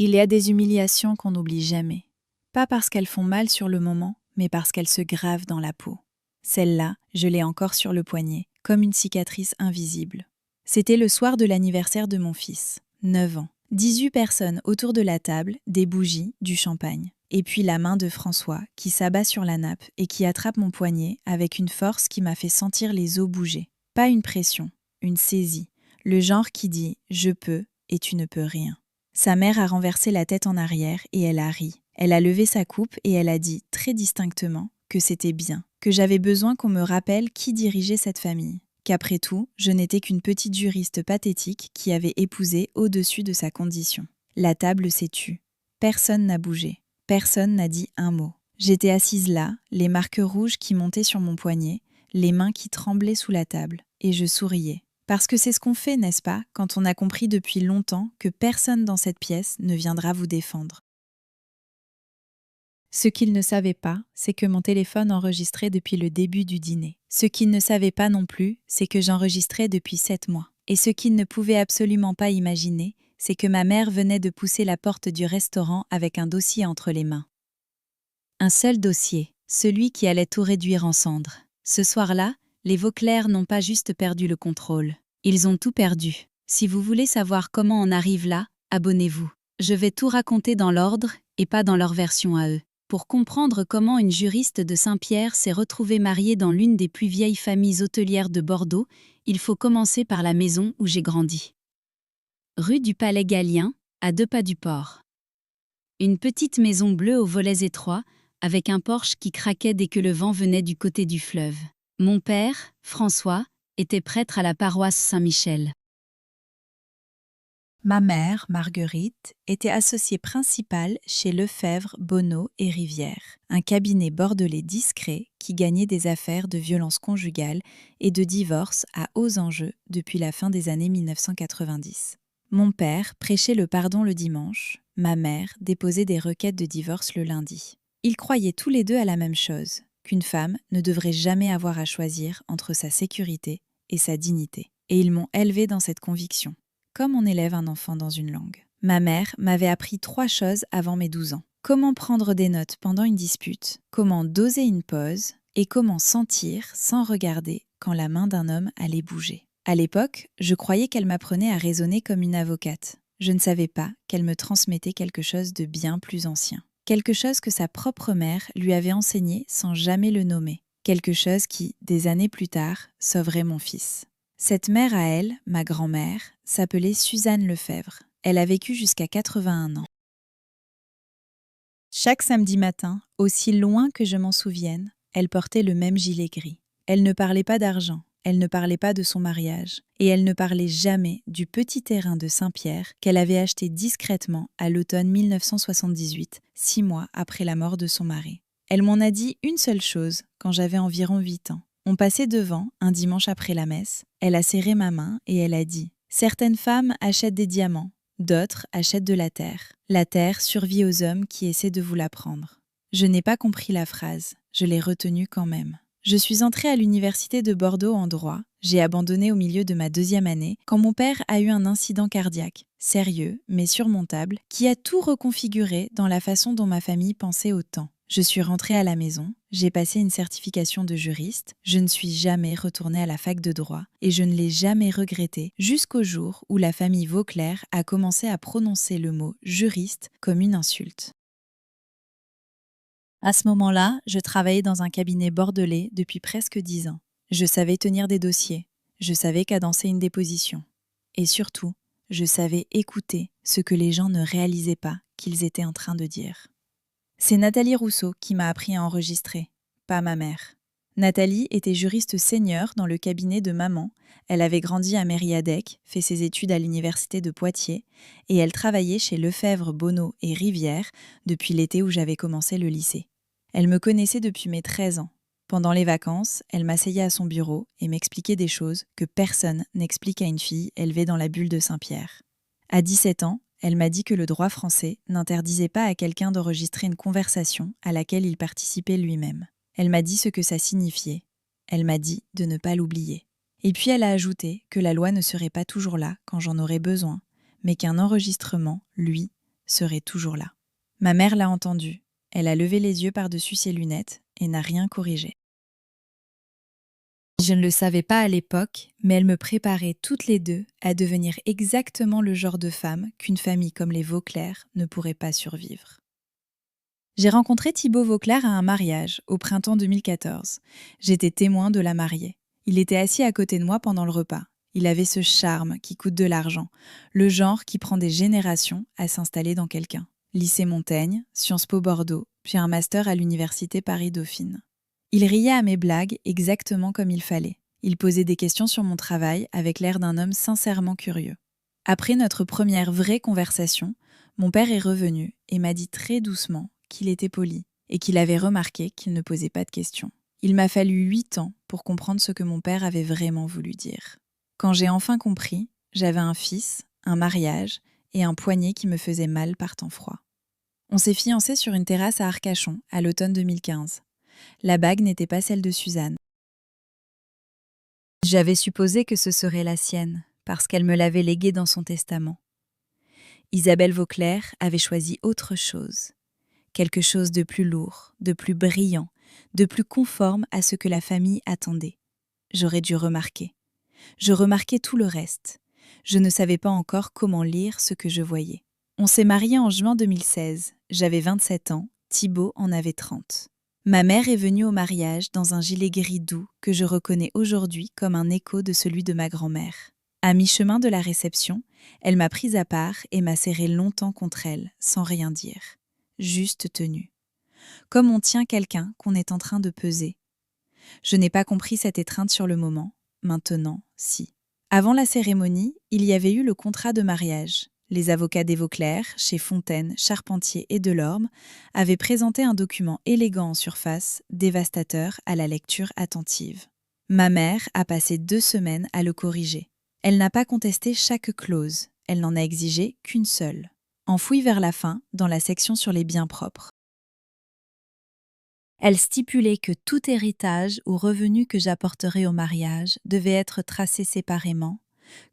Il y a des humiliations qu'on n'oublie jamais. Pas parce qu'elles font mal sur le moment, mais parce qu'elles se gravent dans la peau. Celle-là, je l'ai encore sur le poignet, comme une cicatrice invisible. C'était le soir de l'anniversaire de mon fils, 9 ans. 18 personnes autour de la table, des bougies, du champagne. Et puis la main de François qui s'abat sur la nappe et qui attrape mon poignet avec une force qui m'a fait sentir les os bouger. Pas une pression, une saisie. Le genre qui dit « je peux » et tu ne peux rien. Sa mère a renversé la tête en arrière et elle a ri. Elle a levé sa coupe et elle a dit très distinctement que c'était bien, que j'avais besoin qu'on me rappelle qui dirigeait cette famille, qu'après tout, je n'étais qu'une petite juriste pathétique qui avait épousé au-dessus de sa condition. La table s'est tue. Personne n'a bougé. Personne n'a dit un mot. J'étais assise là, les marques rouges qui montaient sur mon poignet, les mains qui tremblaient sous la table, et je souriais. Parce que c'est ce qu'on fait, n'est-ce pas, quand on a compris depuis longtemps que personne dans cette pièce ne viendra vous défendre. Ce qu'il ne savait pas, c'est que mon téléphone enregistrait depuis le début du dîner. Ce qu'il ne savait pas non plus, c'est que j'enregistrais depuis 7 mois. Et ce qu'il ne pouvait absolument pas imaginer, c'est que ma mère venait de pousser la porte du restaurant avec un dossier entre les mains. Un seul dossier, celui qui allait tout réduire en cendres. Ce soir-là, les Vauclair n'ont pas juste perdu le contrôle. Ils ont tout perdu. Si vous voulez savoir comment on arrive là, abonnez-vous. Je vais tout raconter dans l'ordre et pas dans leur version à eux. Pour comprendre comment une juriste de Saint-Pierre s'est retrouvée mariée dans l'une des plus vieilles familles hôtelières de Bordeaux, il faut commencer par la maison où j'ai grandi. Rue du Palais Gallien, à 2 pas du port. Une petite maison bleue aux volets étroits, avec un porche qui craquait dès que le vent venait du côté du fleuve. Mon père, François, était prêtre à la paroisse Saint-Michel. Ma mère, Marguerite, était associée principale chez Lefebvre, Bonneau et Rivière, un cabinet bordelais discret qui gagnait des affaires de violence conjugale et de divorce à hauts enjeux depuis la fin des années 1990. Mon père prêchait le pardon le dimanche, ma mère déposait des requêtes de divorce le lundi. Ils croyaient tous les deux à la même chose, qu'une femme ne devrait jamais avoir à choisir entre sa sécurité et sa dignité. Et ils m'ont élevée dans cette conviction, comme on élève un enfant dans une langue. Ma mère m'avait appris 3 choses avant mes 12 ans. Comment prendre des notes pendant une dispute, comment doser une pause et comment sentir sans regarder quand la main d'un homme allait bouger. À l'époque, je croyais qu'elle m'apprenait à raisonner comme une avocate. Je ne savais pas qu'elle me transmettait quelque chose de bien plus ancien. Quelque chose que sa propre mère lui avait enseigné sans jamais le nommer. Quelque chose qui, des années plus tard, sauverait mon fils. Cette mère à elle, ma grand-mère, s'appelait Suzanne Lefebvre. Elle a vécu jusqu'à 81 ans. Chaque samedi matin, aussi loin que je m'en souvienne, elle portait le même gilet gris. Elle ne parlait pas d'argent, elle ne parlait pas de son mariage, et elle ne parlait jamais du petit terrain de Saint-Pierre qu'elle avait acheté discrètement à l'automne 1978, 6 mois après la mort de son mari. Elle m'en a dit une seule chose quand j'avais environ 8 ans. On passait devant, un dimanche après la messe, elle a serré ma main et elle a dit « Certaines femmes achètent des diamants, d'autres achètent de la terre. La terre survit aux hommes qui essaient de vous la prendre. » Je n'ai pas compris la phrase, je l'ai retenue quand même. Je suis entrée à l'université de Bordeaux en droit, j'ai abandonné au milieu de ma 2e année quand mon père a eu un incident cardiaque, sérieux mais surmontable, qui a tout reconfiguré dans la façon dont ma famille pensait au temps. Je suis rentrée à la maison, j'ai passé une certification de juriste, je ne suis jamais retournée à la fac de droit et je ne l'ai jamais regretté jusqu'au jour où la famille Vauclair a commencé à prononcer le mot juriste comme une insulte. À ce moment-là, je travaillais dans un cabinet bordelais depuis presque 10 ans. Je savais tenir des dossiers, je savais cadencer une déposition. Et surtout, je savais écouter ce que les gens ne réalisaient pas qu'ils étaient en train de dire. C'est Nathalie Rousseau qui m'a appris à enregistrer, pas ma mère. Nathalie était juriste senior dans le cabinet de maman. Elle avait grandi à Mériadec, fait ses études à l'université de Poitiers, et elle travaillait chez Lefebvre, Bonneau et Rivière depuis l'été où j'avais commencé le lycée. Elle me connaissait depuis mes 13 ans. Pendant les vacances, elle m'asseyait à son bureau et m'expliquait des choses que personne n'explique à une fille élevée dans la bulle de Saint-Pierre. À 17 ans, elle m'a dit que le droit français n'interdisait pas à quelqu'un d'enregistrer une conversation à laquelle il participait lui-même. Elle m'a dit ce que ça signifiait. Elle m'a dit de ne pas l'oublier. Et puis elle a ajouté que la loi ne serait pas toujours là quand j'en aurais besoin, mais qu'un enregistrement, lui, serait toujours là. Ma mère l'a entendu. Elle a levé les yeux par-dessus ses lunettes et n'a rien corrigé. Je ne le savais pas à l'époque, mais elle me préparait toutes les deux à devenir exactement le genre de femme qu'une famille comme les Vauclair ne pourrait pas survivre. J'ai rencontré Thibaut Vauclair à un mariage, au printemps 2014. J'étais témoin de la mariée. Il était assis à côté de moi pendant le repas. Il avait ce charme qui coûte de l'argent, le genre qui prend des générations à s'installer dans quelqu'un. Lycée Montaigne, Sciences Po Bordeaux, puis un master à l'université Paris-Dauphine. Il riait à mes blagues exactement comme il fallait. Il posait des questions sur mon travail avec l'air d'un homme sincèrement curieux. Après notre première vraie conversation, mon père est revenu et m'a dit très doucement qu'il était poli et qu'il avait remarqué qu'il ne posait pas de questions. Il m'a fallu 8 ans pour comprendre ce que mon père avait vraiment voulu dire. Quand j'ai enfin compris, j'avais un fils, un mariage et un poignet qui me faisait mal par temps froid. On s'est fiancés sur une terrasse à Arcachon à l'automne 2015. La bague n'était pas celle de Suzanne. J'avais supposé que ce serait la sienne, parce qu'elle me l'avait léguée dans son testament. Isabelle Vauclair avait choisi autre chose. Quelque chose de plus lourd, de plus brillant, de plus conforme à ce que la famille attendait. J'aurais dû remarquer. Je remarquais tout le reste. Je ne savais pas encore comment lire ce que je voyais. On s'est mariés en juin 2016. J'avais 27 ans, Thibaut en avait 30. Ma mère est venue au mariage dans un gilet gris doux que je reconnais aujourd'hui comme un écho de celui de ma grand-mère. À mi-chemin de la réception, elle m'a prise à part et m'a serré longtemps contre elle, sans rien dire. Juste tenue. Comme on tient quelqu'un qu'on est en train de peser. Je n'ai pas compris cette étreinte sur le moment. Maintenant, si. Avant la cérémonie, il y avait eu le contrat de mariage. Les avocats des Vauclair, chez Fontaine, Charpentier et Delorme, avaient présenté un document élégant en surface, dévastateur à la lecture attentive. Ma mère a passé 2 semaines à le corriger. Elle n'a pas contesté chaque clause, elle n'en a exigé qu'une seule. Enfouie vers la fin, dans la section sur les biens propres. Elle stipulait que tout héritage ou revenu que j'apporterais au mariage devait être tracé séparément,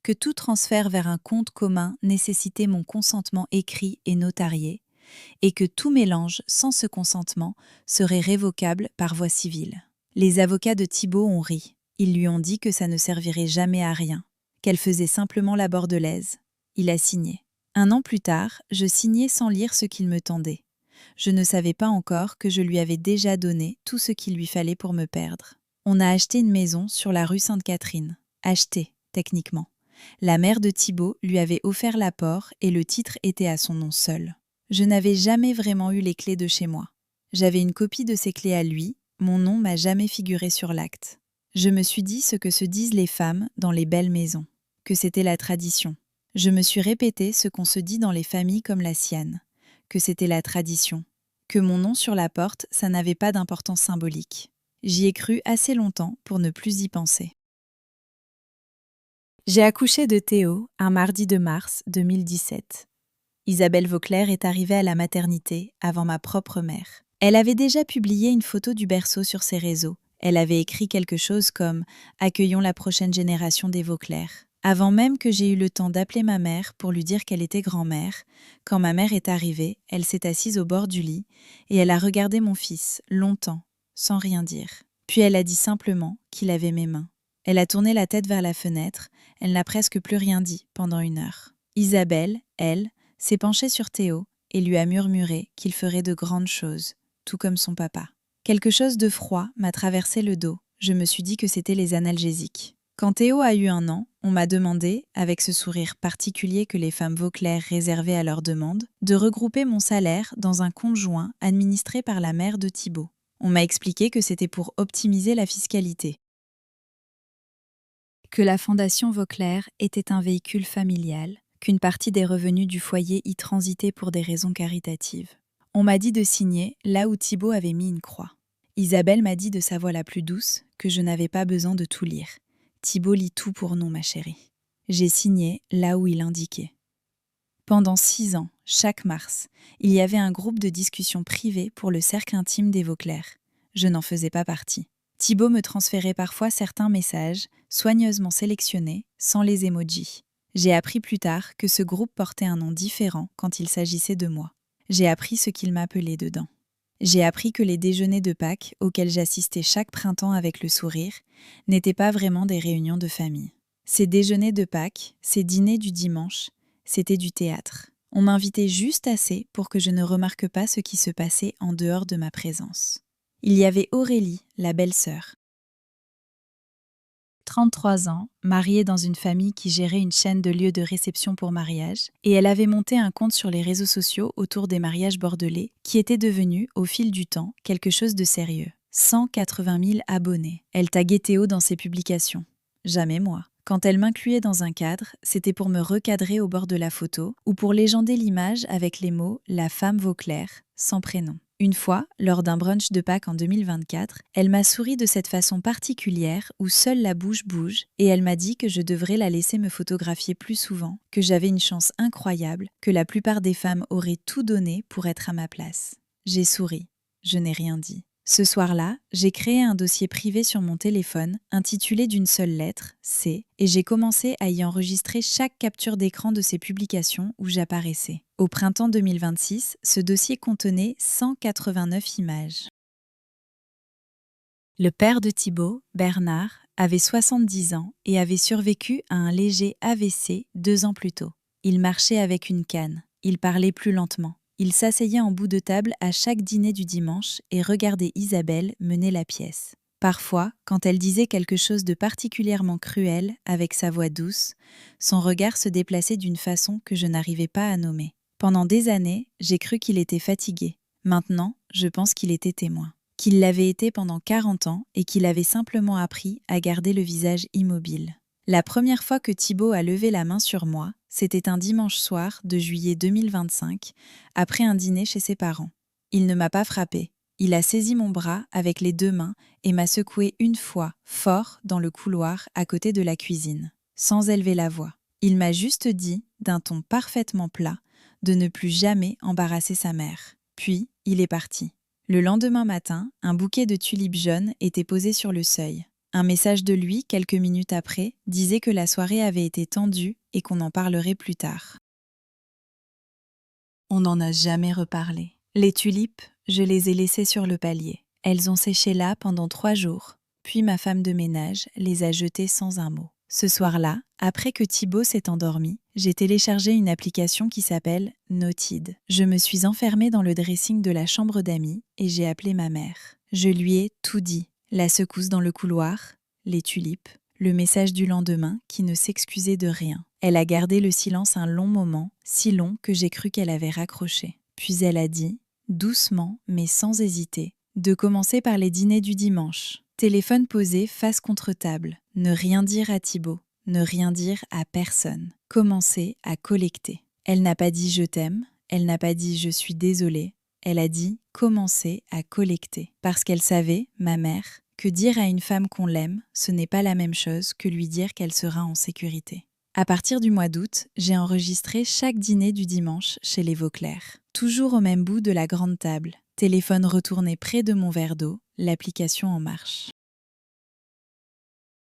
que tout transfert vers un compte commun nécessitait mon consentement écrit et notarié, et que tout mélange sans ce consentement serait révocable par voie civile. Les avocats de Thibaut ont ri. Ils lui ont dit que ça ne servirait jamais à rien, qu'elle faisait simplement la bordelaise. Il a signé. 1 an plus tard, je signais sans lire ce qu'il me tendait. Je ne savais pas encore que je lui avais déjà donné tout ce qu'il lui fallait pour me perdre. On a acheté une maison sur la rue Sainte-Catherine. Acheté, techniquement. La mère de Thibaut lui avait offert l'apport et le titre était à son nom seul. Je n'avais jamais vraiment eu les clés de chez moi. J'avais une copie de ses clés à lui, mon nom m'a jamais figuré sur l'acte. Je me suis dit ce que se disent les femmes dans les belles maisons, que c'était la tradition. Je me suis répété ce qu'on se dit dans les familles comme la sienne, que c'était la tradition, que mon nom sur la porte, ça n'avait pas d'importance symbolique. J'y ai cru assez longtemps pour ne plus y penser. J'ai accouché de Théo un mardi de mars 2017. Isabelle Vauclair est arrivée à la maternité avant ma propre mère. Elle avait déjà publié une photo du berceau sur ses réseaux. Elle avait écrit quelque chose comme « Accueillons la prochaine génération des Vauclair ». Avant même que j'aie eu le temps d'appeler ma mère pour lui dire qu'elle était grand-mère, quand ma mère est arrivée, elle s'est assise au bord du lit et elle a regardé mon fils, longtemps, sans rien dire. Puis elle a dit simplement qu'il avait mes mains. Elle a tourné la tête vers la fenêtre, elle n'a presque plus rien dit pendant 1 heure. Isabelle, elle, s'est penchée sur Théo et lui a murmuré qu'il ferait de grandes choses, tout comme son papa. Quelque chose de froid m'a traversé le dos, je me suis dit que c'était les analgésiques. Quand Théo a eu 1 an, on m'a demandé, avec ce sourire particulier que les femmes Vauclair réservaient à leurs demandes, de regrouper mon salaire dans un compte joint administré par la mère de Thibaut. On m'a expliqué que c'était pour optimiser la fiscalité. Que la Fondation Vauclair était un véhicule familial, qu'une partie des revenus du foyer y transitait pour des raisons caritatives. On m'a dit de signer là où Thibaut avait mis une croix. Isabelle m'a dit de sa voix la plus douce que je n'avais pas besoin de tout lire. Thibaut lit tout pour nous, ma chérie. J'ai signé là où il indiquait. Pendant 6 ans, chaque mars, il y avait un groupe de discussion privée pour le cercle intime des Vauclair. Je n'en faisais pas partie. Thibaut me transférait parfois certains messages, soigneusement sélectionnés, sans les emojis. J'ai appris plus tard que ce groupe portait un nom différent quand il s'agissait de moi. J'ai appris ce qu'il m'appelait dedans. J'ai appris que les déjeuners de Pâques, auxquels j'assistais chaque printemps avec le sourire, n'étaient pas vraiment des réunions de famille. Ces déjeuners de Pâques, ces dîners du dimanche, c'était du théâtre. On m'invitait juste assez pour que je ne remarque pas ce qui se passait en dehors de ma présence. Il y avait Aurélie, la belle-sœur. 33 ans, mariée dans une famille qui gérait une chaîne de lieux de réception pour mariage, et elle avait monté un compte sur les réseaux sociaux autour des mariages bordelais, qui était devenu, au fil du temps, quelque chose de sérieux. 180 000 abonnés. Elle taguait Théo dans ses publications. Jamais moi. Quand elle m'incluait dans un cadre, c'était pour me recadrer au bord de la photo, ou pour légender l'image avec les mots « La femme Vauclair », sans prénom. Une fois, lors d'un brunch de Pâques en 2024, elle m'a souri de cette façon particulière où seule la bouche bouge et elle m'a dit que je devrais la laisser me photographier plus souvent, que j'avais une chance incroyable, que la plupart des femmes auraient tout donné pour être à ma place. J'ai souri. Je n'ai rien dit. Ce soir-là, j'ai créé un dossier privé sur mon téléphone, intitulé d'une seule lettre, C, et j'ai commencé à y enregistrer chaque capture d'écran de ces publications où j'apparaissais. Au printemps 2026, ce dossier contenait 189 images. Le père de Thibaut, Bernard, avait 70 ans et avait survécu à un léger AVC 2 ans plus tôt. Il marchait avec une canne, il parlait plus lentement. Il s'asseyait en bout de table à chaque dîner du dimanche et regardait Isabelle mener la pièce. Parfois, quand elle disait quelque chose de particulièrement cruel avec sa voix douce, son regard se déplaçait d'une façon que je n'arrivais pas à nommer. Pendant des années, j'ai cru qu'il était fatigué. Maintenant, je pense qu'il était témoin. Qu'il l'avait été pendant 40 ans et qu'il avait simplement appris à garder le visage immobile. La première fois que Thibaut a levé la main sur moi, c'était un dimanche soir de juillet 2025, après un dîner chez ses parents. Il ne m'a pas frappé. Il a saisi mon bras avec les 2 mains et m'a secoué une fois, fort, dans le couloir à côté de la cuisine, sans élever la voix. Il m'a juste dit, d'un ton parfaitement plat, de ne plus jamais embarrasser sa mère. Puis, il est parti. Le lendemain matin, un bouquet de tulipes jaunes était posé sur le seuil. Un message de lui, quelques minutes après, disait que la soirée avait été tendue et qu'on en parlerait plus tard. On n'en a jamais reparlé. Les tulipes, je les ai laissées sur le palier. Elles ont séché là pendant 3 jours. Puis ma femme de ménage les a jetées sans un mot. Ce soir-là, après que Thibaut s'est endormi, j'ai téléchargé une application qui s'appelle Noted. Je me suis enfermée dans le dressing de la chambre d'amis et j'ai appelé ma mère. Je lui ai tout dit. La secousse dans le couloir, les tulipes, le message du lendemain qui ne s'excusait de rien. Elle a gardé le silence un long moment, si long que j'ai cru qu'elle avait raccroché. Puis elle a dit, doucement mais sans hésiter, de commencer par les dîners du dimanche. Téléphone posé face contre table. Ne rien dire à Thibaut. Ne rien dire à personne. Commencer à collecter. Elle n'a pas dit « je t'aime », elle n'a pas dit « je suis désolée », elle a dit « commencer à collecter ». Parce qu'elle savait, ma mère, que dire à une femme qu'on l'aime, ce n'est pas la même chose que lui dire qu'elle sera en sécurité. À partir du mois d'août, j'ai enregistré chaque dîner du dimanche chez les Vauclair. Toujours au même bout de la grande table. Téléphone retourné près de mon verre d'eau, l'application en marche.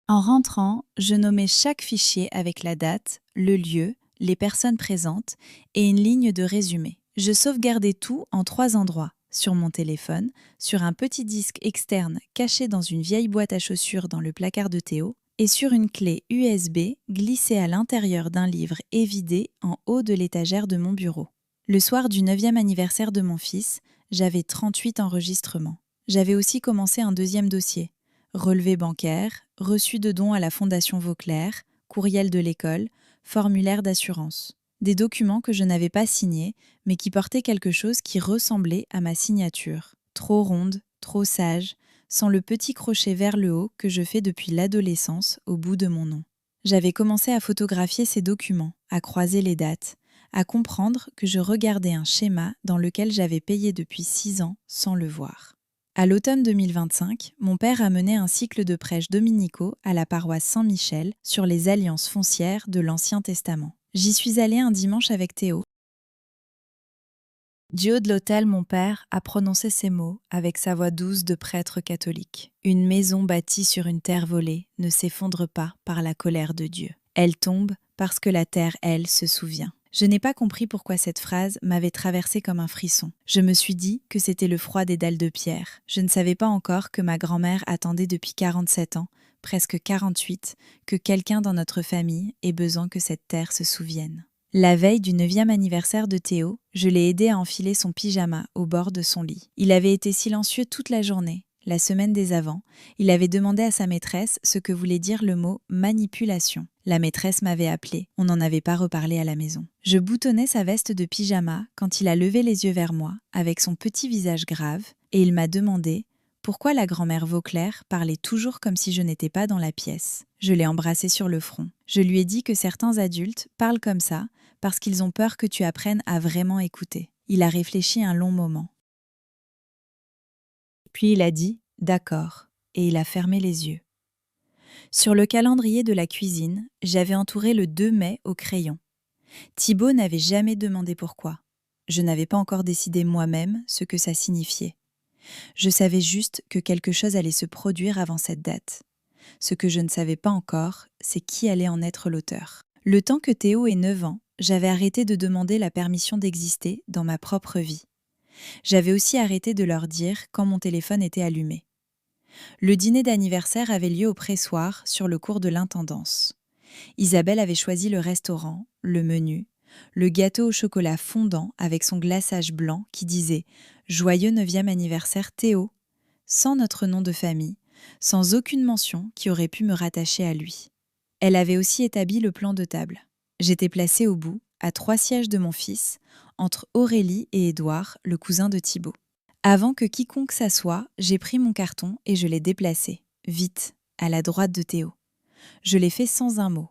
En rentrant, je nommais chaque fichier avec la date, le lieu, les personnes présentes et une ligne de résumé. Je sauvegardais tout en 3 endroits, sur mon téléphone, sur un petit disque externe caché dans une vieille boîte à chaussures dans le placard de Théo, et sur une clé USB glissée à l'intérieur d'un livre évidé en haut de l'étagère de mon bureau. Le soir du 9e anniversaire de mon fils, j'avais 38 enregistrements. J'avais aussi commencé un 2e dossier. Relevé bancaire, reçu de dons à la Fondation Vauclair, courriel de l'école, formulaire d'assurance. Des documents que je n'avais pas signés, mais qui portaient quelque chose qui ressemblait à ma signature. Trop ronde, trop sage, sans le petit crochet vers le haut que je fais depuis l'adolescence au bout de mon nom. J'avais commencé à photographier ces documents, à croiser les dates, à comprendre que je regardais un schéma dans lequel j'avais payé depuis 6 ans sans le voir. À l'automne 2025, mon père a mené un cycle de prêches dominicaux à la paroisse Saint-Michel sur les alliances foncières de l'Ancien Testament. J'y suis allée un dimanche avec Théo. Du haut de l'autel, mon père a prononcé ces mots avec sa voix douce de prêtre catholique. Une maison bâtie sur une terre volée ne s'effondre pas par la colère de Dieu. Elle tombe parce que la terre, elle, se souvient. Je n'ai pas compris pourquoi cette phrase m'avait traversée comme un frisson. Je me suis dit que c'était le froid des dalles de pierre. Je ne savais pas encore que ma grand-mère attendait depuis 47 ans, presque 48, que quelqu'un dans notre famille ait besoin que cette terre se souvienne. La veille du 9e anniversaire de Théo, je l'ai aidé à enfiler son pyjama au bord de son lit. Il avait été silencieux toute la journée. La semaine des avants, il avait demandé à sa maîtresse ce que voulait dire le mot « manipulation ». La maîtresse m'avait appelé, on n'en avait pas reparlé à la maison. Je boutonnais sa veste de pyjama quand il a levé les yeux vers moi, avec son petit visage grave, et il m'a demandé pourquoi la grand-mère Vauclair parlait toujours comme si je n'étais pas dans la pièce. Je l'ai embrassé sur le front. Je lui ai dit que certains adultes parlent comme ça parce qu'ils ont peur que tu apprennes à vraiment écouter. Il a réfléchi un long moment. Puis il a dit « d'accord » et il a fermé les yeux. Sur le calendrier de la cuisine, j'avais entouré le 2 mai au crayon. Thibaut n'avait jamais demandé pourquoi. Je n'avais pas encore décidé moi-même ce que ça signifiait. Je savais juste que quelque chose allait se produire avant cette date. Ce que je ne savais pas encore, c'est qui allait en être l'auteur. Le temps que Théo ait 9 ans, j'avais arrêté de demander la permission d'exister dans ma propre vie. J'avais aussi arrêté de leur dire quand mon téléphone était allumé. Le dîner d'anniversaire avait lieu au pressoir sur le cours de l'intendance. Isabelle avait choisi le restaurant, le menu, le gâteau au chocolat fondant avec son glaçage blanc qui disait « Joyeux 9e anniversaire Théo », sans notre nom de famille, sans aucune mention qui aurait pu me rattacher à lui. Elle avait aussi établi le plan de table. J'étais placée au bout, à 3 sièges de mon fils, entre Aurélie et Édouard, le cousin de Thibaut. Avant que quiconque s'assoie, j'ai pris mon carton et je l'ai déplacé, vite, à la droite de Théo. Je l'ai fait sans un mot.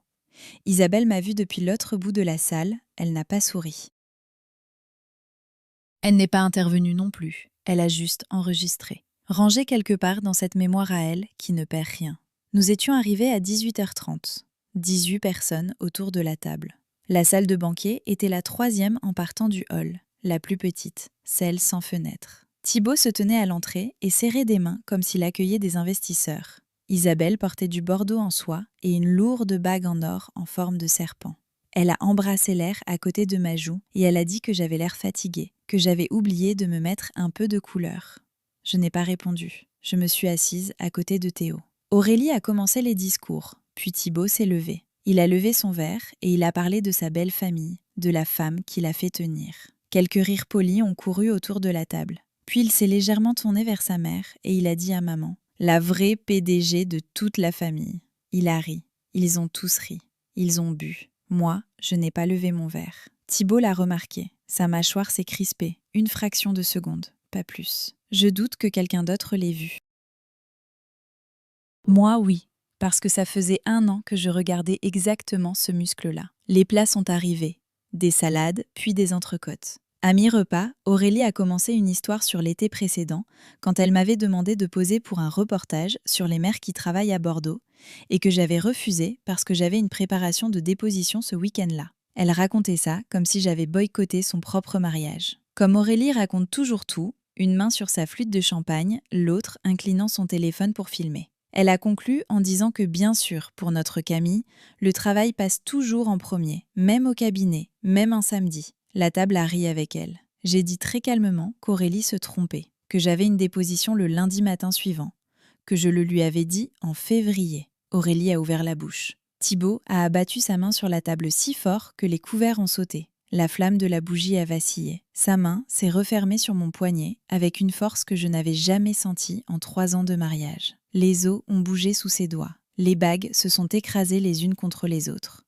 Isabelle m'a vue depuis l'autre bout de la salle, elle n'a pas souri. Elle n'est pas intervenue non plus, elle a juste enregistré. Rangé quelque part dans cette mémoire à elle qui ne perd rien. Nous étions arrivés à 18h30, 18 personnes autour de la table. La salle de banquet était la 3e en partant du hall, la plus petite, celle sans fenêtre. Thibaut se tenait à l'entrée et serrait des mains comme s'il accueillait des investisseurs. Isabelle portait du bordeaux en soie et une lourde bague en or en forme de serpent. Elle a embrassé l'air à côté de ma joue et elle a dit que j'avais l'air fatiguée, que j'avais oublié de me mettre un peu de couleur. Je n'ai pas répondu. Je me suis assise à côté de Théo. Aurélie a commencé les discours, puis Thibaut s'est levé. Il a levé son verre et il a parlé de sa belle famille, de la femme qui l'a fait tenir. Quelques rires polis ont couru autour de la table. Puis il s'est légèrement tourné vers sa mère et il a dit à maman « La vraie PDG de toute la famille ». Il a ri. Ils ont tous ri. Ils ont bu. Moi, je n'ai pas levé mon verre. Thibaut l'a remarqué. Sa mâchoire s'est crispée. Une fraction de seconde, pas plus. Je doute que quelqu'un d'autre l'ait vu. Moi, oui, parce que ça faisait 1 an que je regardais exactement ce muscle-là. Les plats sont arrivés. Des salades, puis des entrecôtes. À mi-repas, Aurélie a commencé une histoire sur l'été précédent, quand elle m'avait demandé de poser pour un reportage sur les mères qui travaillent à Bordeaux, et que j'avais refusé parce que j'avais une préparation de déposition ce week-end-là. Elle racontait ça comme si j'avais boycotté son propre mariage. Comme Aurélie raconte toujours tout, une main sur sa flûte de champagne, l'autre inclinant son téléphone pour filmer. Elle a conclu en disant que bien sûr, pour notre Camille, le travail passe toujours en premier, même au cabinet, même un samedi. La table a ri avec elle. J'ai dit très calmement qu'Aurélie se trompait, que j'avais une déposition le lundi matin suivant, que je le lui avais dit en février. Aurélie a ouvert la bouche. Thibaut a abattu sa main sur la table si fort que les couverts ont sauté. La flamme de la bougie a vacillé. Sa main s'est refermée sur mon poignet avec une force que je n'avais jamais sentie en 3 ans de mariage. Les os ont bougé sous ses doigts. Les bagues se sont écrasées les unes contre les autres.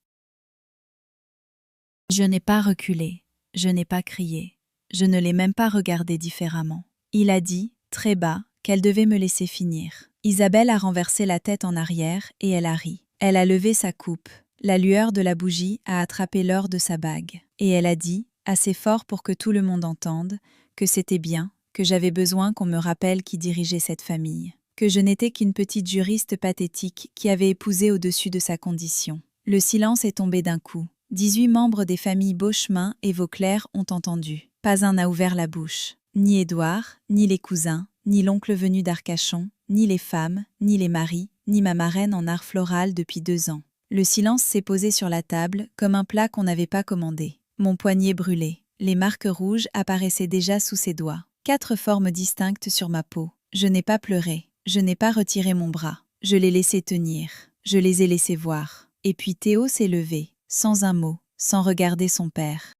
Je n'ai pas reculé. Je n'ai pas crié. Je ne l'ai même pas regardé différemment. Il a dit, très bas, qu'elle devait me laisser finir. Isabelle a renversé la tête en arrière et elle a ri. Elle a levé sa coupe. La lueur de la bougie a attrapé l'or de sa bague. Et elle a dit, assez fort pour que tout le monde entende, que c'était bien, que j'avais besoin qu'on me rappelle qui dirigeait cette famille. Que je n'étais qu'une petite juriste pathétique qui avait épousé au-dessus de sa condition. Le silence est tombé d'un coup. 18 membres des familles Beauchemin et Vauclair ont entendu. Pas un n'a ouvert la bouche. Ni Édouard, ni les cousins, ni l'oncle venu d'Arcachon, ni les femmes, ni les maris, ni ma marraine en art floral depuis 2 ans. Le silence s'est posé sur la table, comme un plat qu'on n'avait pas commandé. Mon poignet brûlait. Les marques rouges apparaissaient déjà sous ses doigts. 4 formes distinctes sur ma peau. Je n'ai pas pleuré. Je n'ai pas retiré mon bras. Je l'ai laissé tenir. Je les ai laissés voir. Et puis Théo s'est levé, sans un mot, sans regarder son père.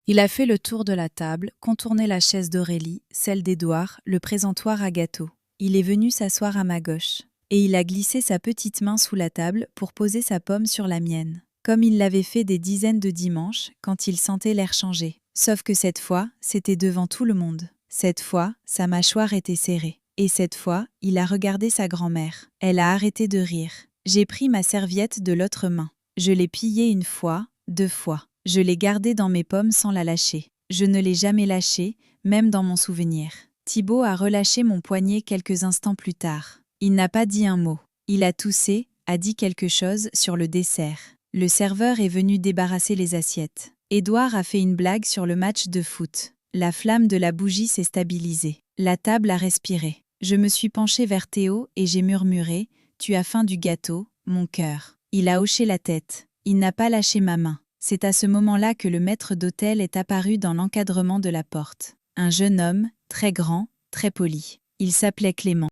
Il a fait le tour de la table, contourné la chaise d'Aurélie, celle d'Édouard, le présentoir à gâteau. Il est venu s'asseoir à ma gauche. Et il a glissé sa petite main sous la table pour poser sa pomme sur la mienne, comme il l'avait fait des dizaines de dimanches quand il sentait l'air changer. Sauf que cette fois, c'était devant tout le monde. Cette fois, sa mâchoire était serrée. Et cette fois, il a regardé sa grand-mère. Elle a arrêté de rire. J'ai pris ma serviette de l'autre main. Je l'ai pliée 1 fois, 2 fois. Je l'ai gardée dans mes pommes sans la lâcher. Je ne l'ai jamais lâchée, même dans mon souvenir. Thibaut a relâché mon poignet quelques instants plus tard. Il n'a pas dit un mot. Il a toussé, a dit quelque chose sur le dessert. Le serveur est venu débarrasser les assiettes. Édouard a fait une blague sur le match de foot. La flamme de la bougie s'est stabilisée. La table a respiré. Je me suis penchée vers Théo et j'ai murmuré « Tu as faim du gâteau, mon cœur ». Il a hoché la tête. Il n'a pas lâché ma main. C'est à ce moment-là que le maître d'hôtel est apparu dans l'encadrement de la porte. Un jeune homme, très grand, très poli. Il s'appelait Clément.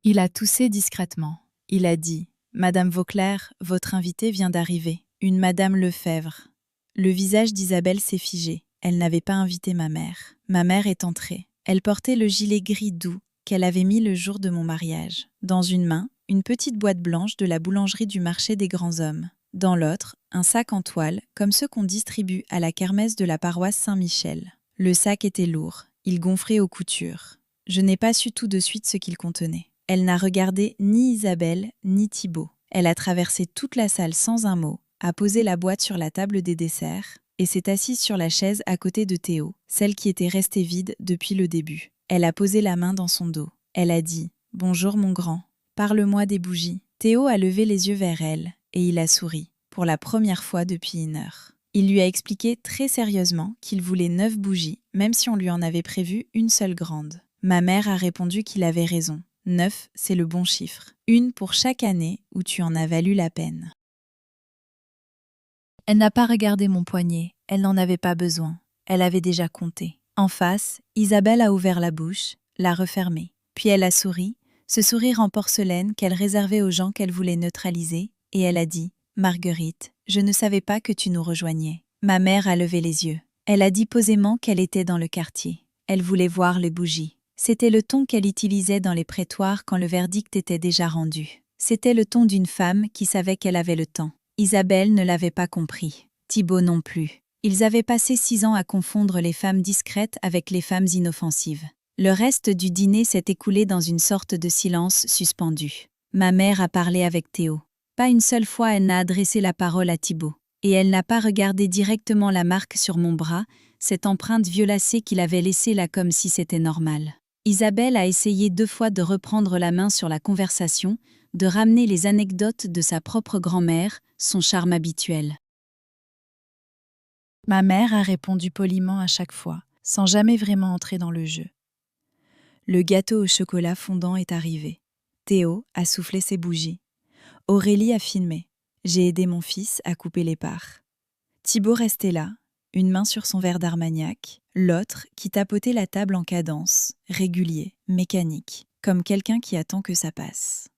Il a toussé discrètement. Il a dit « Madame Vauclair, votre invitée vient d'arriver. Une Madame Lefebvre ». Le visage d'Isabelle s'est figé. Elle n'avait pas invité ma mère. Ma mère est entrée. Elle portait le gilet gris doux qu'elle avait mis le jour de mon mariage. Dans une main, une petite boîte blanche de la boulangerie du marché des grands hommes. Dans l'autre, un sac en toile, comme ceux qu'on distribue à la kermesse de la paroisse Saint-Michel. Le sac était lourd. Il gonflait aux coutures. Je n'ai pas su tout de suite ce qu'il contenait. Elle n'a regardé ni Isabelle, ni Thibaut. Elle a traversé toute la salle sans un mot, a posé la boîte sur la table des desserts et s'est assise sur la chaise à côté de Théo, celle qui était restée vide depuis le début. Elle a posé la main dans son dos. Elle a dit « Bonjour mon grand, parle-moi des bougies ». Théo a levé les yeux vers elle et il a souri, pour la première fois depuis 1 heure. Il lui a expliqué très sérieusement qu'il voulait 9 bougies, même si on lui en avait prévu une seule grande. Ma mère a répondu qu'il avait raison. 9, c'est le bon chiffre. 1 pour chaque année où tu en as valu la peine. Elle n'a pas regardé mon poignet, elle n'en avait pas besoin. Elle avait déjà compté. En face, Isabelle a ouvert la bouche, l'a refermée. Puis elle a souri, ce sourire en porcelaine qu'elle réservait aux gens qu'elle voulait neutraliser, et elle a dit « Marguerite, je ne savais pas que tu nous rejoignais ». Ma mère a levé les yeux. Elle a dit posément qu'elle était dans le quartier. Elle voulait voir les bougies. C'était le ton qu'elle utilisait dans les prétoires quand le verdict était déjà rendu. C'était le ton d'une femme qui savait qu'elle avait le temps. Isabelle ne l'avait pas compris. Thibaut non plus. Ils avaient passé 6 ans à confondre les femmes discrètes avec les femmes inoffensives. Le reste du dîner s'est écoulé dans une sorte de silence suspendu. Ma mère a parlé avec Théo. Pas une seule fois elle n'a adressé la parole à Thibaut. Et elle n'a pas regardé directement la marque sur mon bras, cette empreinte violacée qu'il avait laissée là comme si c'était normal. Isabelle a essayé 2 fois de reprendre la main sur la conversation, de ramener les anecdotes de sa propre grand-mère, son charme habituel. Ma mère a répondu poliment à chaque fois, sans jamais vraiment entrer dans le jeu. Le gâteau au chocolat fondant est arrivé. Théo a soufflé ses bougies. Aurélie a filmé. J'ai aidé mon fils à couper les parts. Thibaut restait là, une main sur son verre d'Armagnac, l'autre qui tapotait la table en cadence, régulier, mécanique, comme quelqu'un qui attend que ça passe.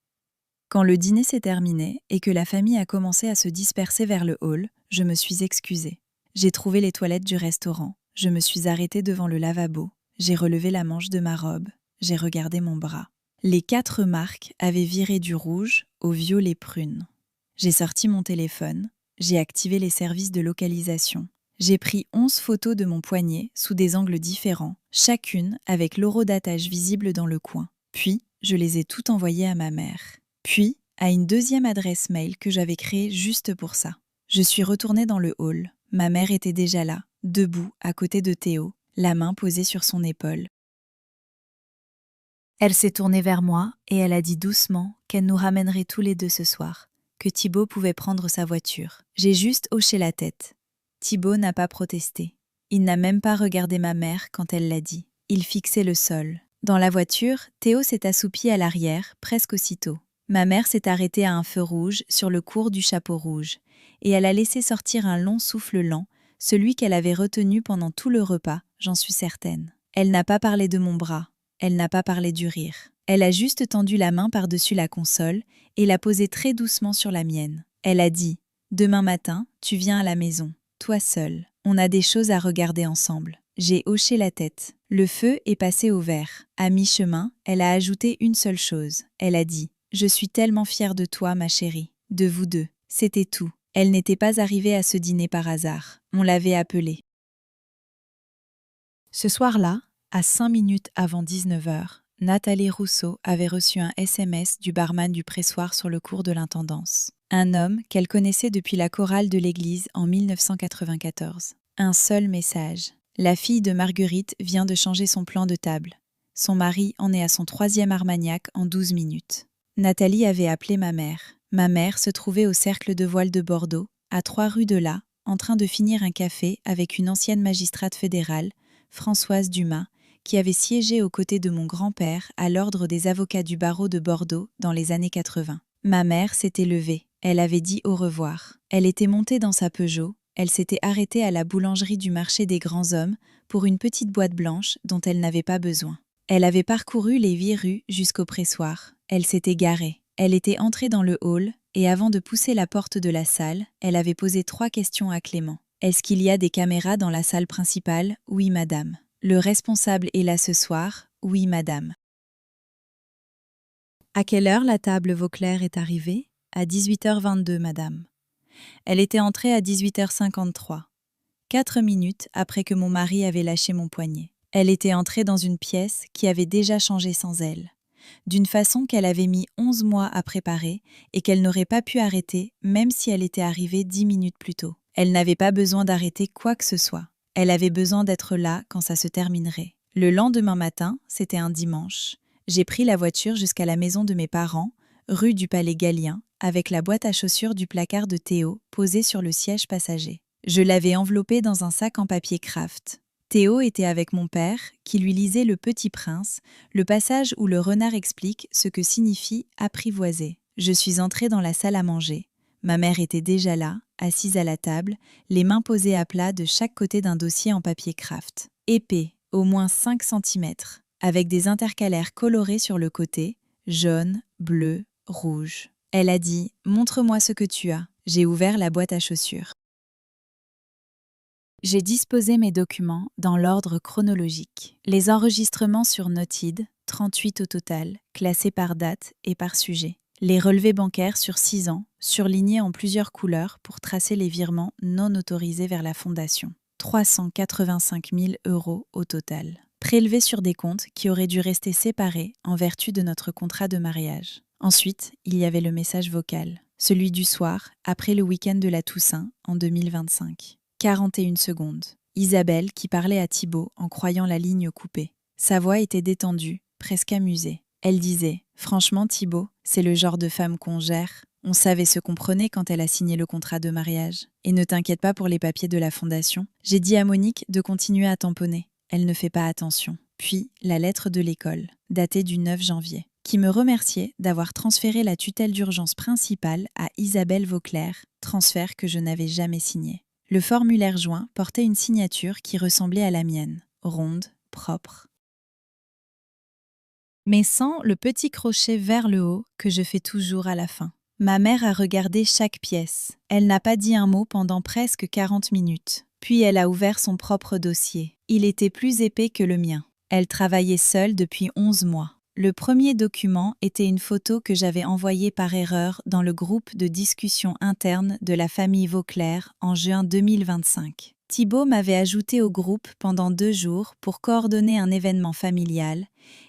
Quand le dîner s'est terminé et que la famille a commencé à se disperser vers le hall, je me suis excusée. J'ai trouvé les toilettes du restaurant, je me suis arrêtée devant le lavabo, j'ai relevé la manche de ma robe, j'ai regardé mon bras. Les 4 marques avaient viré du rouge au violet prune. J'ai sorti mon téléphone, j'ai activé les services de localisation. J'ai pris 11 photos de mon poignet sous des angles différents, chacune avec l'horodatage visible dans le coin. Puis, je les ai toutes envoyées à ma mère. Puis, à une 2e adresse mail que j'avais créée juste pour ça. Je suis retournée dans le hall. Ma mère était déjà là, debout, à côté de Théo, la main posée sur son épaule. Elle s'est tournée vers moi et elle a dit doucement qu'elle nous ramènerait tous les 2 ce soir, que Thibaut pouvait prendre sa voiture. J'ai juste hoché la tête. Thibaut n'a pas protesté. Il n'a même pas regardé ma mère quand elle l'a dit. Il fixait le sol. Dans la voiture, Théo s'est assoupi à l'arrière, presque aussitôt. Ma mère s'est arrêtée à un feu rouge sur le cours du chapeau rouge, et elle a laissé sortir un long souffle lent, celui qu'elle avait retenu pendant tout le repas, j'en suis certaine. Elle n'a pas parlé de mon bras, elle n'a pas parlé du rire. Elle a juste tendu la main par-dessus la console et l'a posée très doucement sur la mienne. Elle a dit « Demain matin, tu viens à la maison, toi seule. On a des choses à regarder ensemble. » J'ai hoché la tête. Le feu est passé au vert. À mi-chemin, elle a ajouté une seule chose. Elle a dit « Je suis tellement fière de toi, ma chérie. De vous deux. » C'était tout. Elle n'était pas arrivée à ce dîner par hasard. On l'avait appelée. Ce soir-là, à 5 minutes avant 19h, Nathalie Rousseau avait reçu un SMS du barman du pressoir sur le cours de l'intendance. Un homme qu'elle connaissait depuis la chorale de l'église en 1994. Un seul message. La fille de Marguerite vient de changer son plan de table. Son mari en est à son 3e Armagnac en 12 minutes. Nathalie avait appelé ma mère. Ma mère se trouvait au Cercle de Voile de Bordeaux, à 3 rue de là, en train de finir un café avec une ancienne magistrate fédérale, Françoise Dumas, qui avait siégé aux côtés de mon grand-père à l'ordre des avocats du barreau de Bordeaux dans les années 80. Ma mère s'était levée. Elle avait dit au revoir. Elle était montée dans sa Peugeot. Elle s'était arrêtée à la boulangerie du marché des grands hommes pour une petite boîte blanche dont elle n'avait pas besoin. Elle avait parcouru les 8 rues jusqu'au pressoir. Elle s'était garée. Elle était entrée dans le hall et avant de pousser la porte de la salle, elle avait posé 3 questions à Clément. Est-ce qu'il y a des caméras dans la salle principale? Oui, madame. Le responsable est là ce soir? Oui, madame. À quelle heure la table Vauclair est arrivée? À 18h22, madame. Elle était entrée à 18h53, 4 minutes après que mon mari avait lâché mon poignet. Elle était entrée dans une pièce qui avait déjà changé sans elle, d'une façon qu'elle avait mis 11 mois à préparer et qu'elle n'aurait pas pu arrêter même si elle était arrivée 10 minutes plus tôt. Elle n'avait pas besoin d'arrêter quoi que ce soit. Elle avait besoin d'être là quand ça se terminerait. Le lendemain matin, c'était un dimanche. J'ai pris la voiture jusqu'à la maison de mes parents, rue du Palais Gallien, avec la boîte à chaussures du placard de Théo posée sur le siège passager. Je l'avais enveloppée dans un sac en papier Kraft. Théo était avec mon père, qui lui lisait Le Petit Prince, le passage où le renard explique ce que signifie apprivoiser. Je suis entrée dans la salle à manger. Ma mère était déjà là, assise à la table, les mains posées à plat de chaque côté d'un dossier en papier Kraft. Épais, au moins 5 cm, avec des intercalaires colorés sur le côté, jaune, bleu, rouge. Elle a dit « Montre-moi ce que tu as ». J'ai ouvert la boîte à chaussures. J'ai disposé mes documents dans l'ordre chronologique. Les enregistrements sur Notid, 38 au total, classés par date et par sujet. Les relevés bancaires sur 6 ans, surlignés en plusieurs couleurs pour tracer les virements non autorisés vers la fondation. 385 000 € au total. Prélevés sur des comptes qui auraient dû rester séparés en vertu de notre contrat de mariage. Ensuite, il y avait le message vocal, celui du soir, après le week-end de la Toussaint, en 2025. 41 secondes. Isabelle qui parlait à Thibaut en croyant la ligne coupée. Sa voix était détendue, presque amusée. Elle disait « Franchement, Thibaut, c'est le genre de femme qu'on gère. On savait ce qu'on prenait quand elle a signé le contrat de mariage. Et ne t'inquiète pas pour les papiers de la fondation. J'ai dit à Monique de continuer à tamponner. Elle ne fait pas attention. » Puis, la lettre de l'école, datée du 9 janvier, qui me remerciait d'avoir transféré la tutelle d'urgence principale à Isabelle Vauclair, transfert que je n'avais jamais signé. Le formulaire joint portait une signature qui ressemblait à la mienne, ronde, propre. Mais sans le petit crochet vers le haut que je fais toujours à la fin. Ma mère a regardé chaque pièce. Elle n'a pas dit un mot pendant presque 40 minutes. Puis elle a ouvert son propre dossier. Il était plus épais que le mien. Elle travaillait seule depuis 11 mois. Le premier document était une photo que j'avais envoyée par erreur dans le groupe de discussion interne de la famille Vauclair en juin 2025. Thibaut m'avait ajouté au groupe pendant 2 jours pour coordonner un événement familial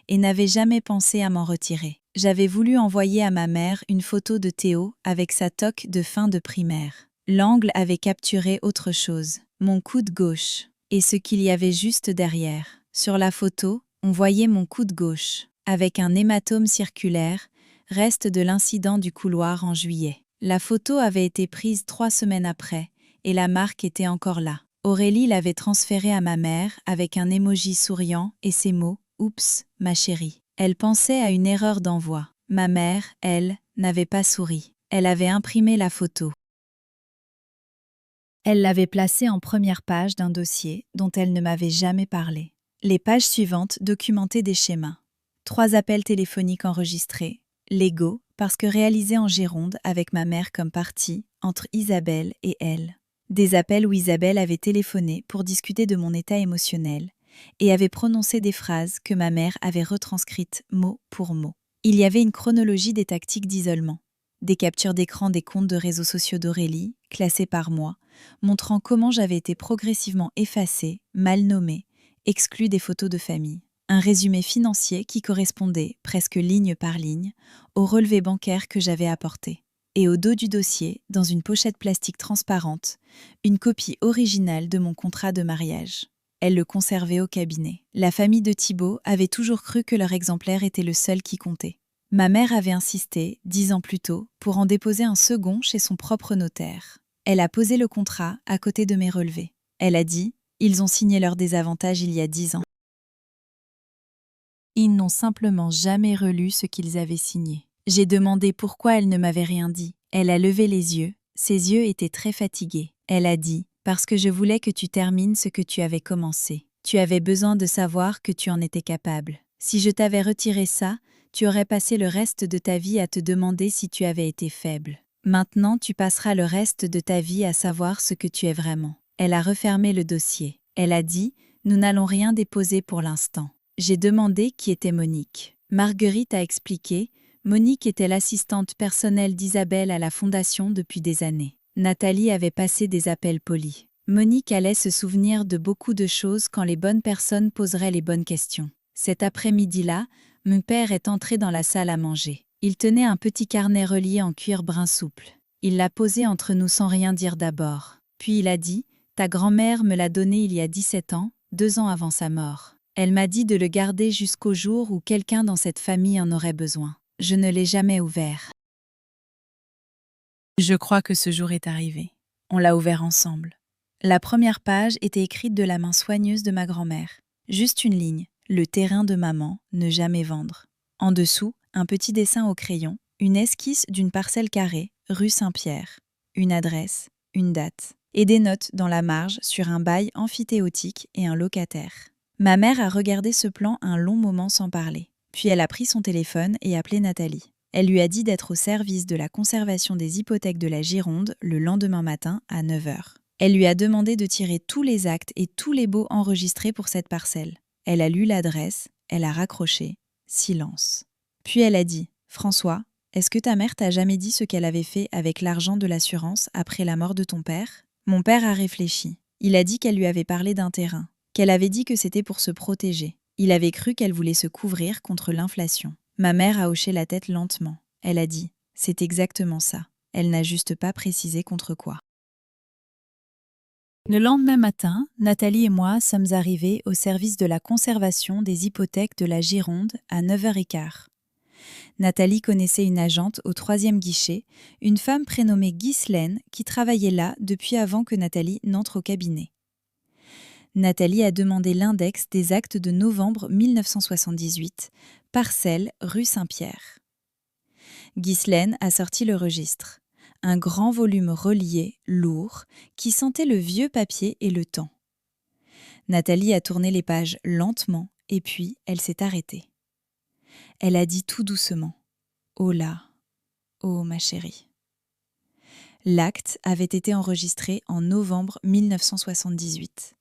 et n'avait jamais pensé à m'en retirer. J'avais voulu envoyer à ma mère une photo de Théo avec sa toque de fin de primaire. L'angle avait capturé autre chose, mon coude gauche, et ce qu'il y avait juste derrière. Sur la photo, on voyait mon coude gauche, avec un hématome circulaire, reste de l'incident du couloir en juillet. La photo avait été prise 3 semaines après, et la marque était encore là. Aurélie l'avait transférée à ma mère avec un emoji souriant et ces mots « Oups, ma chérie ». Elle pensait à une erreur d'envoi. Ma mère, elle, n'avait pas souri. Elle avait imprimé la photo. Elle l'avait placée en première page d'un dossier dont elle ne m'avait jamais parlé. Les pages suivantes documentaient des schémas. 3 appels téléphoniques enregistrés, légaux, parce que réalisés en Gironde avec ma mère comme partie, entre Isabelle et elle. Des appels où Isabelle avait téléphoné pour discuter de mon état émotionnel et avait prononcé des phrases que ma mère avait retranscrites mot pour mot. Il y avait une chronologie des tactiques d'isolement, des captures d'écran des comptes de réseaux sociaux d'Aurélie, classés par mois, montrant comment j'avais été progressivement effacée, mal nommée, exclue des photos de famille. Un résumé financier qui correspondait, presque ligne par ligne, au relevé bancaire que j'avais apporté. Et au dos du dossier, dans une pochette plastique transparente, une copie originale de mon contrat de mariage. Elle le conservait au cabinet. La famille de Thibault avait toujours cru que leur exemplaire était le seul qui comptait. Ma mère avait insisté, 10 ans plus tôt, pour en déposer un second chez son propre notaire. Elle a posé le contrat à côté de mes relevés. Elle a dit « Ils ont signé leur désavantage il y a 10 ans. Ils n'ont simplement jamais relu ce qu'ils avaient signé. » J'ai demandé pourquoi elle ne m'avait rien dit. Elle a levé les yeux. Ses yeux étaient très fatigués. Elle a dit « Parce que je voulais que tu termines ce que tu avais commencé. Tu avais besoin de savoir que tu en étais capable. Si je t'avais retiré ça, tu aurais passé le reste de ta vie à te demander si tu avais été faible. Maintenant, tu passeras le reste de ta vie à savoir ce que tu es vraiment. » Elle a refermé le dossier. Elle a dit « Nous n'allons rien déposer pour l'instant. » J'ai demandé qui était Monique. Marguerite a expliqué « Monique était l'assistante personnelle d'Isabelle à la fondation depuis des années. » Nathalie avait passé des appels polis. Monique allait se souvenir de beaucoup de choses quand les bonnes personnes poseraient les bonnes questions. Cet après-midi-là, mon père est entré dans la salle à manger. Il tenait un petit carnet relié en cuir brun souple. Il l'a posé entre nous sans rien dire d'abord. Puis il a dit « Ta grand-mère me l'a donné il y a 17 ans, 2 ans avant sa mort. Elle m'a dit de le garder jusqu'au jour où quelqu'un dans cette famille en aurait besoin. Je ne l'ai jamais ouvert. » Je crois que ce jour est arrivé. On l'a ouvert ensemble. La première page était écrite de la main soigneuse de ma grand-mère. Juste une ligne. Le terrain de maman, ne jamais vendre. En dessous, un petit dessin au crayon, une esquisse d'une parcelle carrée, rue Saint-Pierre. Une adresse, une date. Et des notes dans la marge sur un bail amphithéotique et un locataire. Ma mère a regardé ce plan un long moment sans parler. Puis elle a pris son téléphone et appelé Nathalie. Elle lui a dit d'être au service de la conservation des hypothèques de la Gironde le lendemain matin à 9 h. Elle lui a demandé de tirer tous les actes et tous les baux enregistrés pour cette parcelle. Elle a lu l'adresse, elle a raccroché, silence. Puis elle a dit « François, est-ce que ta mère t'a jamais dit ce qu'elle avait fait avec l'argent de l'assurance après la mort de ton père ?» Mon père a réfléchi. Il a dit qu'elle lui avait parlé d'un terrain, qu'elle avait dit que c'était pour se protéger. Il avait cru qu'elle voulait se couvrir contre l'inflation. Ma mère a hoché la tête lentement. Elle a dit « C'est exactement ça. » Elle n'a juste pas précisé contre quoi. Le lendemain matin, Nathalie et moi sommes arrivés au service de la conservation des hypothèques de la Gironde à 9 h 15. Nathalie connaissait une agente au 3e guichet, une femme prénommée Ghislaine qui travaillait là depuis avant que Nathalie n'entre au cabinet. Nathalie a demandé l'index des actes de novembre 1978, parcelle rue Saint-Pierre. Ghislaine a sorti le registre. Un grand volume relié, lourd, qui sentait le vieux papier et le temps. Nathalie a tourné les pages lentement et puis elle s'est arrêtée. Elle a dit tout doucement « Oh là, oh ma chérie ». L'acte avait été enregistré en novembre 1978.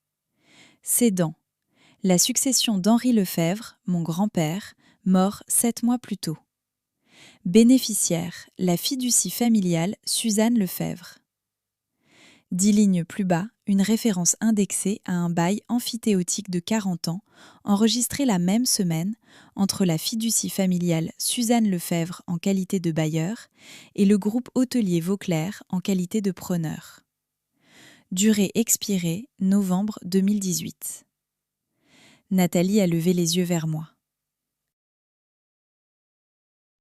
Cédant, la succession d'Henri Lefebvre, mon grand-père, mort 7 mois plus tôt. Bénéficiaire, la fiducie familiale Suzanne Lefebvre. 10 lignes plus bas, une référence indexée à un bail amphithéotique de 40 ans, enregistré la même semaine entre la fiducie familiale Suzanne Lefebvre en qualité de bailleur et le groupe hôtelier Vauclair en qualité de preneur. Durée expirée, novembre 2018. Nathalie a levé les yeux vers moi.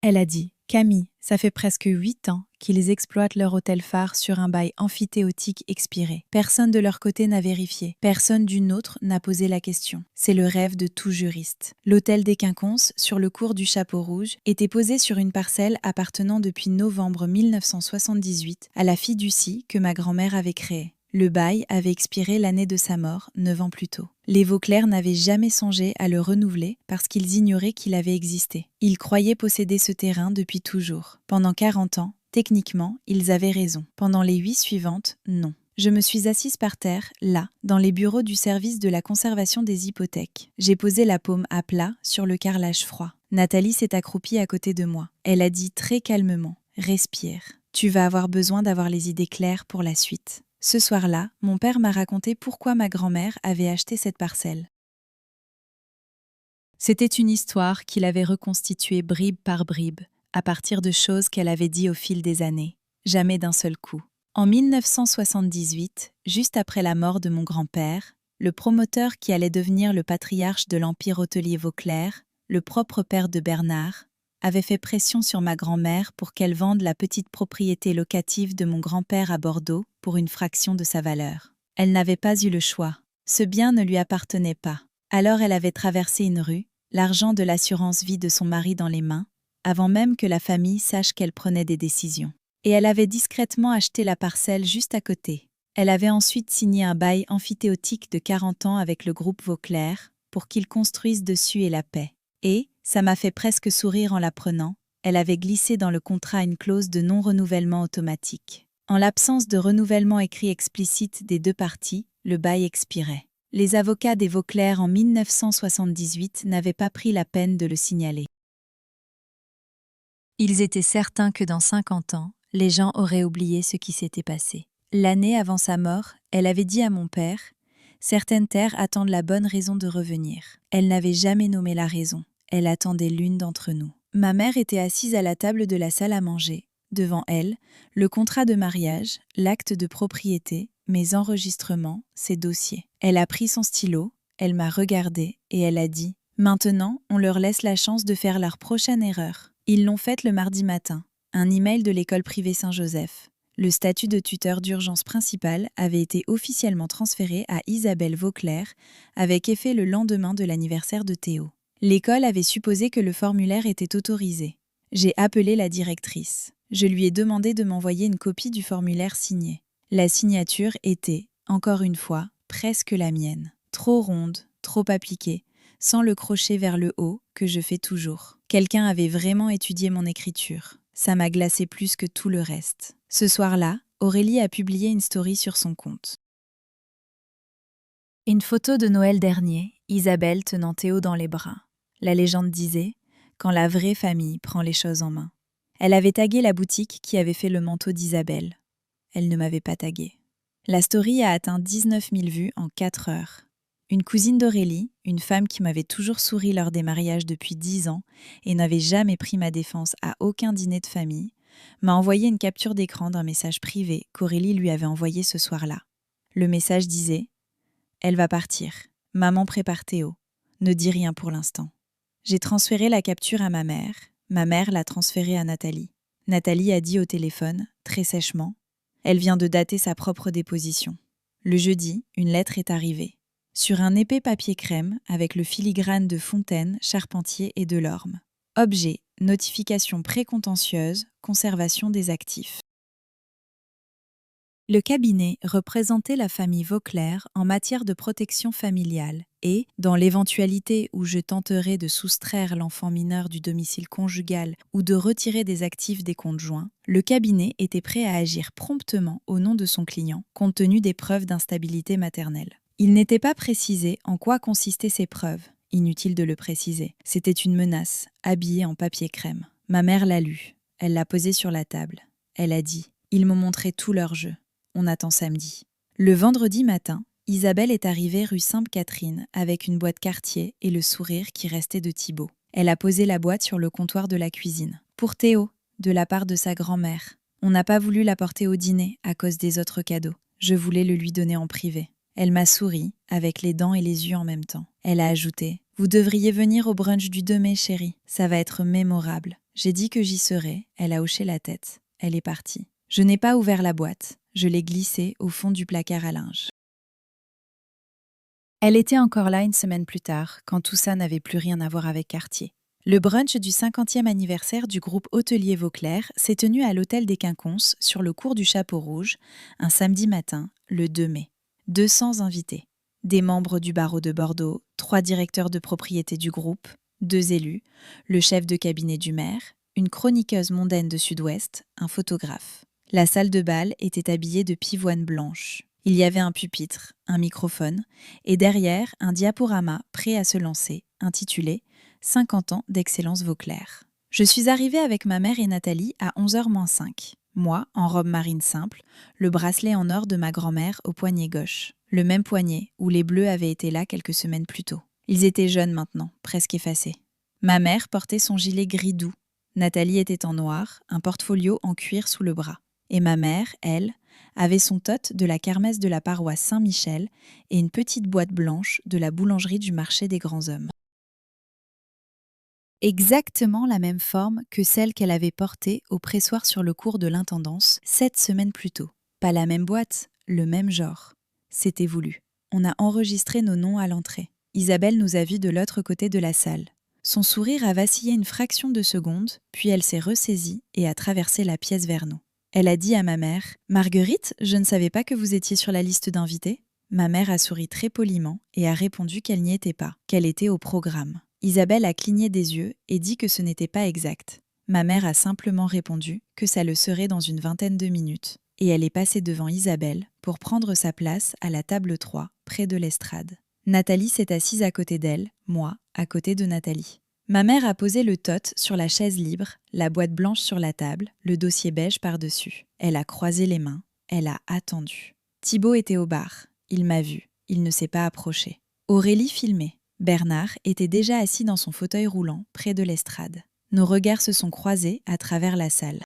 Elle a dit « Camille, ça fait presque 8 ans qu'ils exploitent leur hôtel phare sur un bail amphithéotique expiré. Personne de leur côté n'a vérifié. Personne d'une autre n'a posé la question. C'est le rêve de tout juriste. L'hôtel des Quinconces, sur le cours du Chapeau Rouge, était posé sur une parcelle appartenant depuis novembre 1978 à la fiducie que ma grand-mère avait créée. Le bail avait expiré l'année de sa mort, 9 ans plus tôt. Les Vauclair n'avaient jamais songé à le renouveler parce qu'ils ignoraient qu'il avait existé. Ils croyaient posséder ce terrain depuis toujours. Pendant 40 ans, techniquement, ils avaient raison. Pendant les 8 suivantes, non. Je me suis assise par terre, là, dans les bureaux du service de la conservation des hypothèques. J'ai posé la paume à plat sur le carrelage froid. Nathalie s'est accroupie à côté de moi. Elle a dit très calmement « Respire. Tu vas avoir besoin d'avoir les idées claires pour la suite. » Ce soir-là, mon père m'a raconté pourquoi ma grand-mère avait acheté cette parcelle. C'était une histoire qu'il avait reconstituée bribe par bribe, à partir de choses qu'elle avait dit au fil des années, jamais d'un seul coup. En 1978, juste après la mort de mon grand-père, le promoteur qui allait devenir le patriarche de l'Empire hôtelier Vauclair, le propre père de Bernard, avait fait pression sur ma grand-mère pour qu'elle vende la petite propriété locative de mon grand-père à Bordeaux pour une fraction de sa valeur. Elle n'avait pas eu le choix. Ce bien ne lui appartenait pas. Alors elle avait traversé une rue, l'argent de l'assurance vie de son mari dans les mains, avant même que la famille sache qu'elle prenait des décisions. Et elle avait discrètement acheté la parcelle juste à côté. Elle avait ensuite signé un bail amphithéotique de 40 ans avec le groupe Vauclair pour qu'ils construisent dessus et la paix. Et, ça m'a fait presque sourire en l'apprenant, elle avait glissé dans le contrat une clause de non-renouvellement automatique. En l'absence de renouvellement écrit explicite des deux parties, le bail expirait. Les avocats des Vauclair en 1978 n'avaient pas pris la peine de le signaler. Ils étaient certains que dans 50 ans, les gens auraient oublié ce qui s'était passé. L'année avant sa mort, elle avait dit à mon père « Certaines terres attendent la bonne raison de revenir. » Elle n'avait jamais nommé la raison. Elle attendait l'une d'entre nous. Ma mère était assise à la table de la salle à manger. Devant elle, le contrat de mariage, l'acte de propriété, mes enregistrements, ses dossiers. Elle a pris son stylo, elle m'a regardée et elle a dit « Maintenant, on leur laisse la chance de faire leur prochaine erreur. » Ils l'ont faite le mardi matin. Un email de l'école privée Saint-Joseph. Le statut de tuteur d'urgence principal avait été officiellement transféré à Isabelle Vauclair, avec effet le lendemain de l'anniversaire de Théo. L'école avait supposé que le formulaire était autorisé. J'ai appelé la directrice. Je lui ai demandé de m'envoyer une copie du formulaire signé. La signature était, encore une fois, presque la mienne. Trop ronde, trop appliquée, sans le crochet vers le haut que je fais toujours. Quelqu'un avait vraiment étudié mon écriture. Ça m'a glacé plus que tout le reste. Ce soir-là, Aurélie a publié une story sur son compte. Une photo de Noël dernier, Isabelle tenant Théo dans les bras. La légende disait « Quand la vraie famille prend les choses en main ». Elle avait tagué la boutique qui avait fait le manteau d'Isabelle. Elle ne m'avait pas tagué. La story a atteint 19 000 vues en 4 heures. Une cousine d'Aurélie, une femme qui m'avait toujours souri lors des mariages depuis 10 ans et n'avait jamais pris ma défense à aucun dîner de famille, m'a envoyé une capture d'écran d'un message privé qu'Aurélie lui avait envoyé ce soir-là. Le message disait « Elle va partir. Maman prépare Théo. Ne dis rien pour l'instant. » J'ai transféré la capture à ma mère. Ma mère l'a transférée à Nathalie. Nathalie a dit au téléphone, très sèchement, « Elle vient de dater sa propre déposition. » Le jeudi, une lettre est arrivée. Sur un épais papier crème avec le filigrane de Fontaine, Charpentier et Delorme. Objet, notification précontentieuse, conservation des actifs. Le cabinet représentait la famille Vauclair en matière de protection familiale et, dans l'éventualité où je tenterais de soustraire l'enfant mineur du domicile conjugal ou de retirer des actifs des comptes joints, le cabinet était prêt à agir promptement au nom de son client, compte tenu des preuves d'instabilité maternelle. Il n'était pas précisé en quoi consistaient ces preuves. Inutile de le préciser. C'était une menace, habillée en papier crème. Ma mère l'a lue. Elle l'a posée sur la table. Elle a dit « Ils m'ont montré tout leur jeu. On attend samedi. » Le vendredi matin, Isabelle est arrivée rue Sainte-Catherine avec une boîte Cartier et le sourire qui restait de Thibaut. Elle a posé la boîte sur le comptoir de la cuisine. Pour Théo, de la part de sa grand-mère. On n'a pas voulu la porter au dîner à cause des autres cadeaux. Je voulais le lui donner en privé. Elle m'a souri, avec les dents et les yeux en même temps. Elle a ajouté Vous devriez venir au brunch du 2 mai, chérie. Ça va être mémorable. J'ai dit que j'y serais. Elle a hoché la tête. Elle est partie. Je n'ai pas ouvert la boîte. Je l'ai glissée au fond du placard à linge. Elle était encore là une semaine plus tard, quand tout ça n'avait plus rien à voir avec Cartier. Le brunch du 50e anniversaire du groupe hôtelier Vauclair s'est tenu à l'hôtel des Quinconces, sur le cours du Chapeau Rouge, un samedi matin, le 2 mai. 200 invités. Des membres du barreau de Bordeaux, 3 directeurs de propriété du groupe, 2 élus, le chef de cabinet du maire, une chroniqueuse mondaine de Sud-Ouest, un photographe. La salle de bal était habillée de pivoine blanche. Il y avait un pupitre, un microphone, et derrière, un diaporama prêt à se lancer, intitulé « 50 ans d'excellence Vauclair ». Je suis arrivée avec ma mère et Nathalie à 11h-5. Moi, en robe marine simple, le bracelet en or de ma grand-mère au poignet gauche. Le même poignet où les bleus avaient été là quelques semaines plus tôt. Ils étaient jeunes maintenant, presque effacés. Ma mère portait son gilet gris doux. Nathalie était en noir, un portfolio en cuir sous le bras. Et ma mère, elle, avait son tote de la kermesse de la paroisse Saint-Michel et une petite boîte blanche de la boulangerie du marché des grands hommes. Exactement la même forme que celle qu'elle avait portée au pressoir sur le cours de l'intendance 7 semaines plus tôt. Pas la même boîte, le même genre. C'était voulu. On a enregistré nos noms à l'entrée. Isabelle nous a vus de l'autre côté de la salle. Son sourire a vacillé une fraction de seconde, puis elle s'est ressaisie et a traversé la pièce vers nous. Elle a dit à ma mère « Marguerite, je ne savais pas que vous étiez sur la liste d'invités ?» Ma mère a souri très poliment et a répondu qu'elle n'y était pas, qu'elle était au programme. Isabelle a cligné des yeux et dit que ce n'était pas exact. Ma mère a simplement répondu que ça le serait dans une vingtaine de minutes. Et elle est passée devant Isabelle pour prendre sa place à la table 3, près de l'estrade. Nathalie s'est assise à côté d'elle, moi, à côté de Nathalie. Ma mère a posé le tote sur la chaise libre, la boîte blanche sur la table, le dossier beige par-dessus. Elle a croisé les mains, elle a attendu. Thibaut était au bar. Il m'a vu. Il ne s'est pas approché. Aurélie filmait. Bernard était déjà assis dans son fauteuil roulant, près de l'estrade. Nos regards se sont croisés à travers la salle.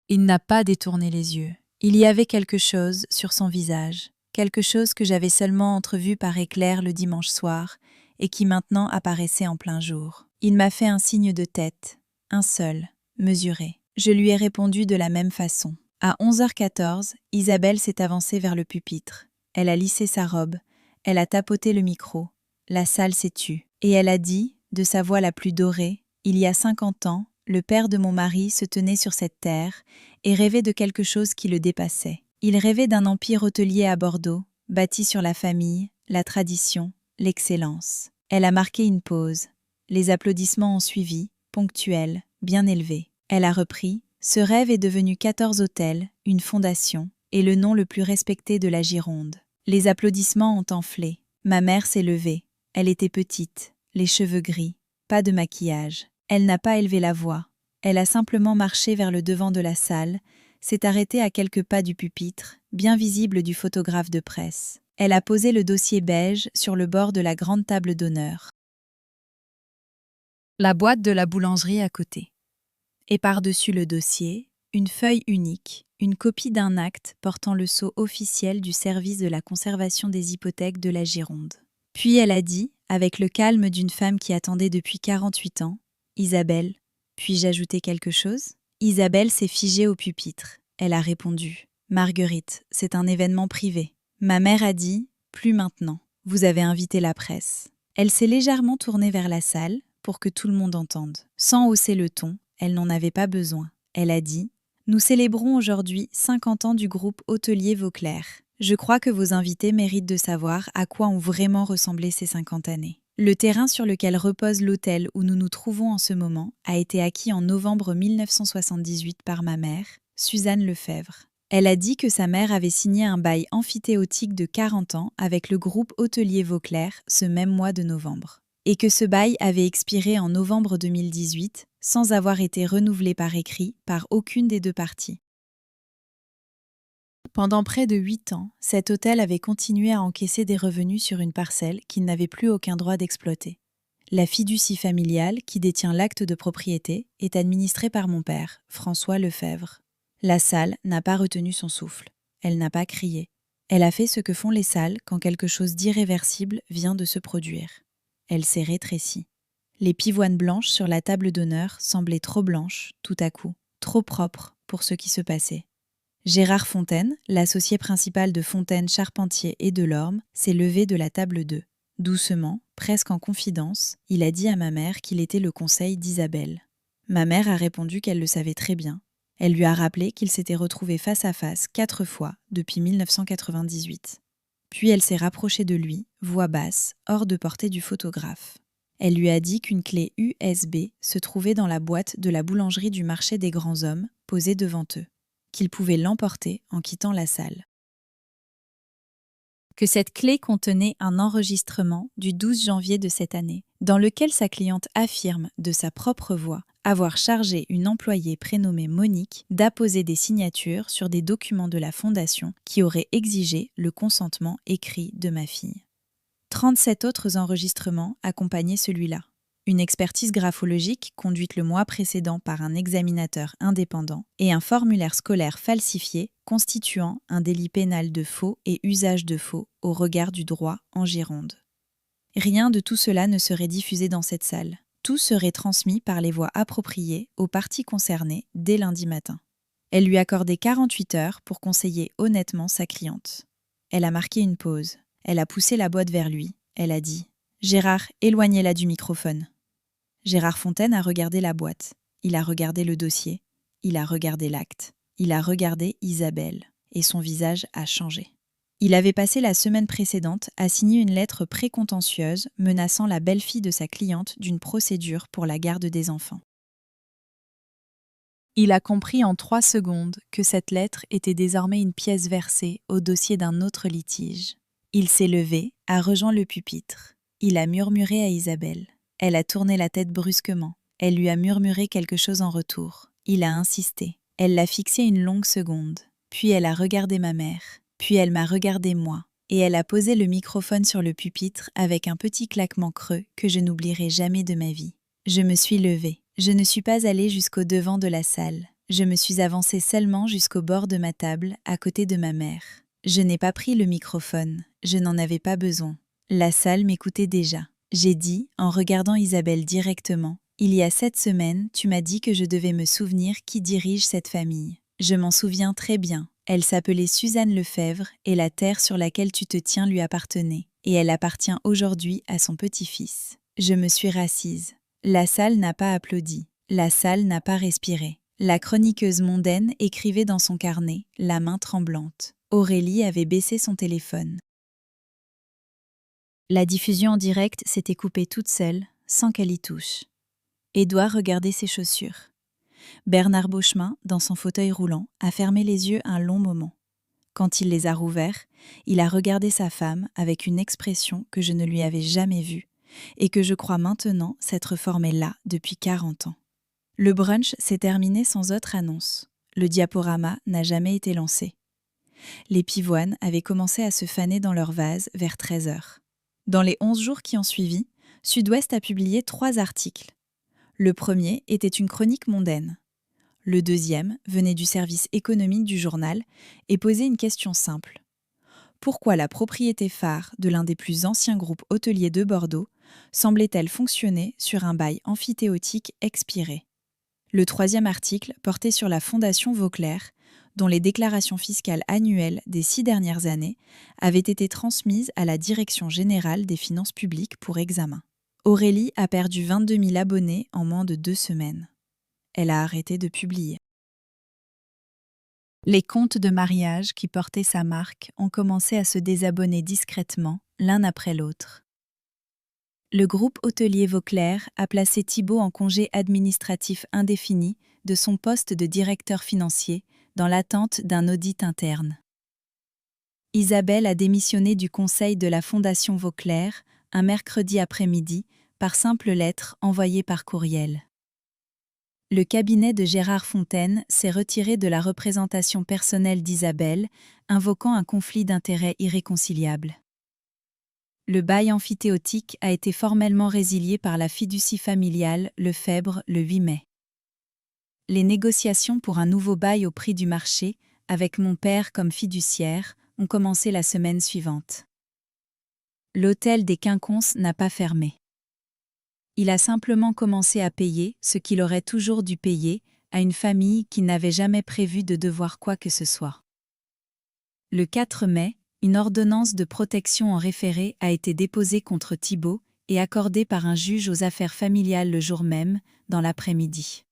Il n'a pas détourné les yeux. Il y avait quelque chose sur son visage, quelque chose que j'avais seulement entrevu par éclair le dimanche soir et qui maintenant apparaissait en plein jour. Il m'a fait un signe de tête, un seul, mesuré. Je lui ai répondu de la même façon. À 11h14, Isabelle s'est avancée vers le pupitre. Elle a lissé sa robe, elle a tapoté le micro. La salle s'est tue. Et elle a dit, de sa voix la plus dorée, « Il y a 50 ans, le père de mon mari se tenait sur cette terre et rêvait de quelque chose qui le dépassait. Il rêvait d'un empire hôtelier à Bordeaux, bâti sur la famille, la tradition, l'excellence. » Elle a marqué une pause. Les applaudissements ont suivi, ponctuels, bien élevés. Elle a repris. Ce rêve est devenu 14 hôtels, une fondation, et le nom le plus respecté de la Gironde. Les applaudissements ont enflé. Ma mère s'est levée. Elle était petite, les cheveux gris, pas de maquillage. Elle n'a pas élevé la voix. Elle a simplement marché vers le devant de la salle, s'est arrêtée à quelques pas du pupitre, bien visible du photographe de presse. Elle a posé le dossier beige sur le bord de la grande table d'honneur. La boîte de la boulangerie à côté. Et par-dessus le dossier, une feuille unique, une copie d'un acte portant le sceau officiel du service de la conservation des hypothèques de la Gironde. Puis elle a dit, avec le calme d'une femme qui attendait depuis 48 ans, « Isabelle, puis-je ajouter quelque chose ?» Isabelle s'est figée au pupitre. Elle a répondu, « Marguerite, c'est un événement privé. » Ma mère a dit, « Plus maintenant. Vous avez invité la presse. » Elle s'est légèrement tournée vers la salle pour que tout le monde entende. Sans hausser le ton, elle n'en avait pas besoin. Elle a dit « Nous célébrons aujourd'hui 50 ans du groupe hôtelier Vauclair. Je crois que vos invités méritent de savoir à quoi ont vraiment ressemblé ces 50 années. Le terrain sur lequel repose l'hôtel où nous nous trouvons en ce moment a été acquis en novembre 1978 par ma mère, Suzanne Lefebvre. Elle a dit que sa mère avait signé un bail amphithéotique de 40 ans avec le groupe hôtelier Vauclair ce même mois de novembre. Et que ce bail avait expiré en novembre 2018 sans avoir été renouvelé par écrit par aucune des deux parties. Pendant près de 8 ans, cet hôtel avait continué à encaisser des revenus sur une parcelle qu'il n'avait plus aucun droit d'exploiter. La fiducie familiale, qui détient l'acte de propriété, est administrée par mon père, François Lefebvre. La salle n'a pas retenu son souffle. Elle n'a pas crié. Elle a fait ce que font les salles quand quelque chose d'irréversible vient de se produire. Elle s'est rétrécie. Les pivoines blanches sur la table d'honneur semblaient trop blanches, tout à coup, trop propres pour ce qui se passait. Gérard Fontaine, l'associé principal de Fontaine, Charpentier et Delorme, s'est levé de la table 2. Doucement, presque en confidence, il a dit à ma mère qu'il était le conseil d'Isabelle. Ma mère a répondu qu'elle le savait très bien. Elle lui a rappelé qu'ils s'étaient retrouvés face à face 4 fois depuis 1998. Puis elle s'est rapprochée de lui, voix basse, hors de portée du photographe. Elle lui a dit qu'une clé USB se trouvait dans la boîte de la boulangerie du marché des grands hommes, posée devant eux, qu'il pouvait l'emporter en quittant la salle. Que cette clé contenait un enregistrement du 12 janvier de cette année, dans lequel sa cliente affirme de sa propre voix avoir chargé une employée prénommée Monique d'apposer des signatures sur des documents de la fondation qui auraient exigé le consentement écrit de ma fille. 37 autres enregistrements accompagnaient celui-là. Une expertise graphologique conduite le mois précédent par un examinateur indépendant et un formulaire scolaire falsifié constituant un délit pénal de faux et usage de faux au regard du droit en Gironde. Rien de tout cela ne serait diffusé dans cette salle. Tout serait transmis par les voies appropriées aux parties concernées dès lundi matin. Elle lui accordait 48 heures pour conseiller honnêtement sa cliente. Elle a marqué une pause. Elle a poussé la boîte vers lui. Elle a dit « Gérard, éloignez-la du microphone ». Gérard Fontaine a regardé la boîte. Il a regardé le dossier. Il a regardé l'acte. Il a regardé Isabelle. Et son visage a changé. Il avait passé la semaine précédente à signer une lettre précontentieuse menaçant la belle-fille de sa cliente d'une procédure pour la garde des enfants. Il a compris en 3 secondes que cette lettre était désormais une pièce versée au dossier d'un autre litige. Il s'est levé, a rejoint le pupitre. Il a murmuré à Isabelle. Elle a tourné la tête brusquement. Elle lui a murmuré quelque chose en retour. Il a insisté. Elle l'a fixé une longue seconde. Puis elle a regardé ma mère. Puis elle m'a regardé moi. Et elle a posé le microphone sur le pupitre avec un petit claquement creux que je n'oublierai jamais de ma vie. Je me suis levée. Je ne suis pas allée jusqu'au devant de la salle. Je me suis avancée seulement jusqu'au bord de ma table, à côté de ma mère. Je n'ai pas pris le microphone. Je n'en avais pas besoin. La salle m'écoutait déjà. J'ai dit, en regardant Isabelle directement, « Il y a 7 semaines, tu m'as dit que je devais me souvenir qui dirige cette famille. Je m'en souviens très bien. Elle s'appelait Suzanne Lefèvre et la terre sur laquelle tu te tiens lui appartenait. Et elle appartient aujourd'hui à son petit-fils. » Je me suis rassise. La salle n'a pas applaudi. La salle n'a pas respiré. La chroniqueuse mondaine écrivait dans son carnet, la main tremblante. Aurélie avait baissé son téléphone. La diffusion en direct s'était coupée toute seule, sans qu'elle y touche. Édouard regardait ses chaussures. Bernard Beauchemin, dans son fauteuil roulant, a fermé les yeux un long moment. Quand il les a rouverts, il a regardé sa femme avec une expression que je ne lui avais jamais vue et que je crois maintenant s'être formée là depuis 40 ans. Le brunch s'est terminé sans autre annonce. Le diaporama n'a jamais été lancé. Les pivoines avaient commencé à se faner dans leur vase vers 13 heures. Dans les 11 jours qui ont suivi, Sud-Ouest a publié 3 articles. Le premier était une chronique mondaine. Le deuxième venait du service économique du journal et posait une question simple. Pourquoi la propriété phare de l'un des plus anciens groupes hôteliers de Bordeaux semblait-elle fonctionner sur un bail amphithéotique expiré ? Le troisième article portait sur la Fondation Vauclair, dont les déclarations fiscales annuelles des 6 dernières années avaient été transmises à la Direction générale des finances publiques pour examen. Aurélie a perdu 22 000 abonnés en moins de 2 semaines. Elle a arrêté de publier. Les comptes de mariage qui portaient sa marque ont commencé à se désabonner discrètement, l'un après l'autre. Le groupe hôtelier Vauclair a placé Thibault en congé administratif indéfini de son poste de directeur financier dans l'attente d'un audit interne. Isabelle a démissionné du conseil de la Fondation Vauclair un mercredi après-midi par simple lettre envoyée par courriel. Le cabinet de Gérard Fontaine s'est retiré de la représentation personnelle d'Isabelle, invoquant un conflit d'intérêts irréconciliable. Le bail amphithéotique a été formellement résilié par la fiducie familiale Lefèvre le 8 mai. Les négociations pour un nouveau bail au prix du marché, avec mon père comme fiduciaire, ont commencé la semaine suivante. L'hôtel des Quinconces n'a pas fermé. Il a simplement commencé à payer ce qu'il aurait toujours dû payer à une famille qui n'avait jamais prévu de devoir quoi que ce soit. Le 4 mai, une ordonnance de protection en référé a été déposée contre Thibault et accordée par un juge aux affaires familiales le jour même, dans l'après-midi.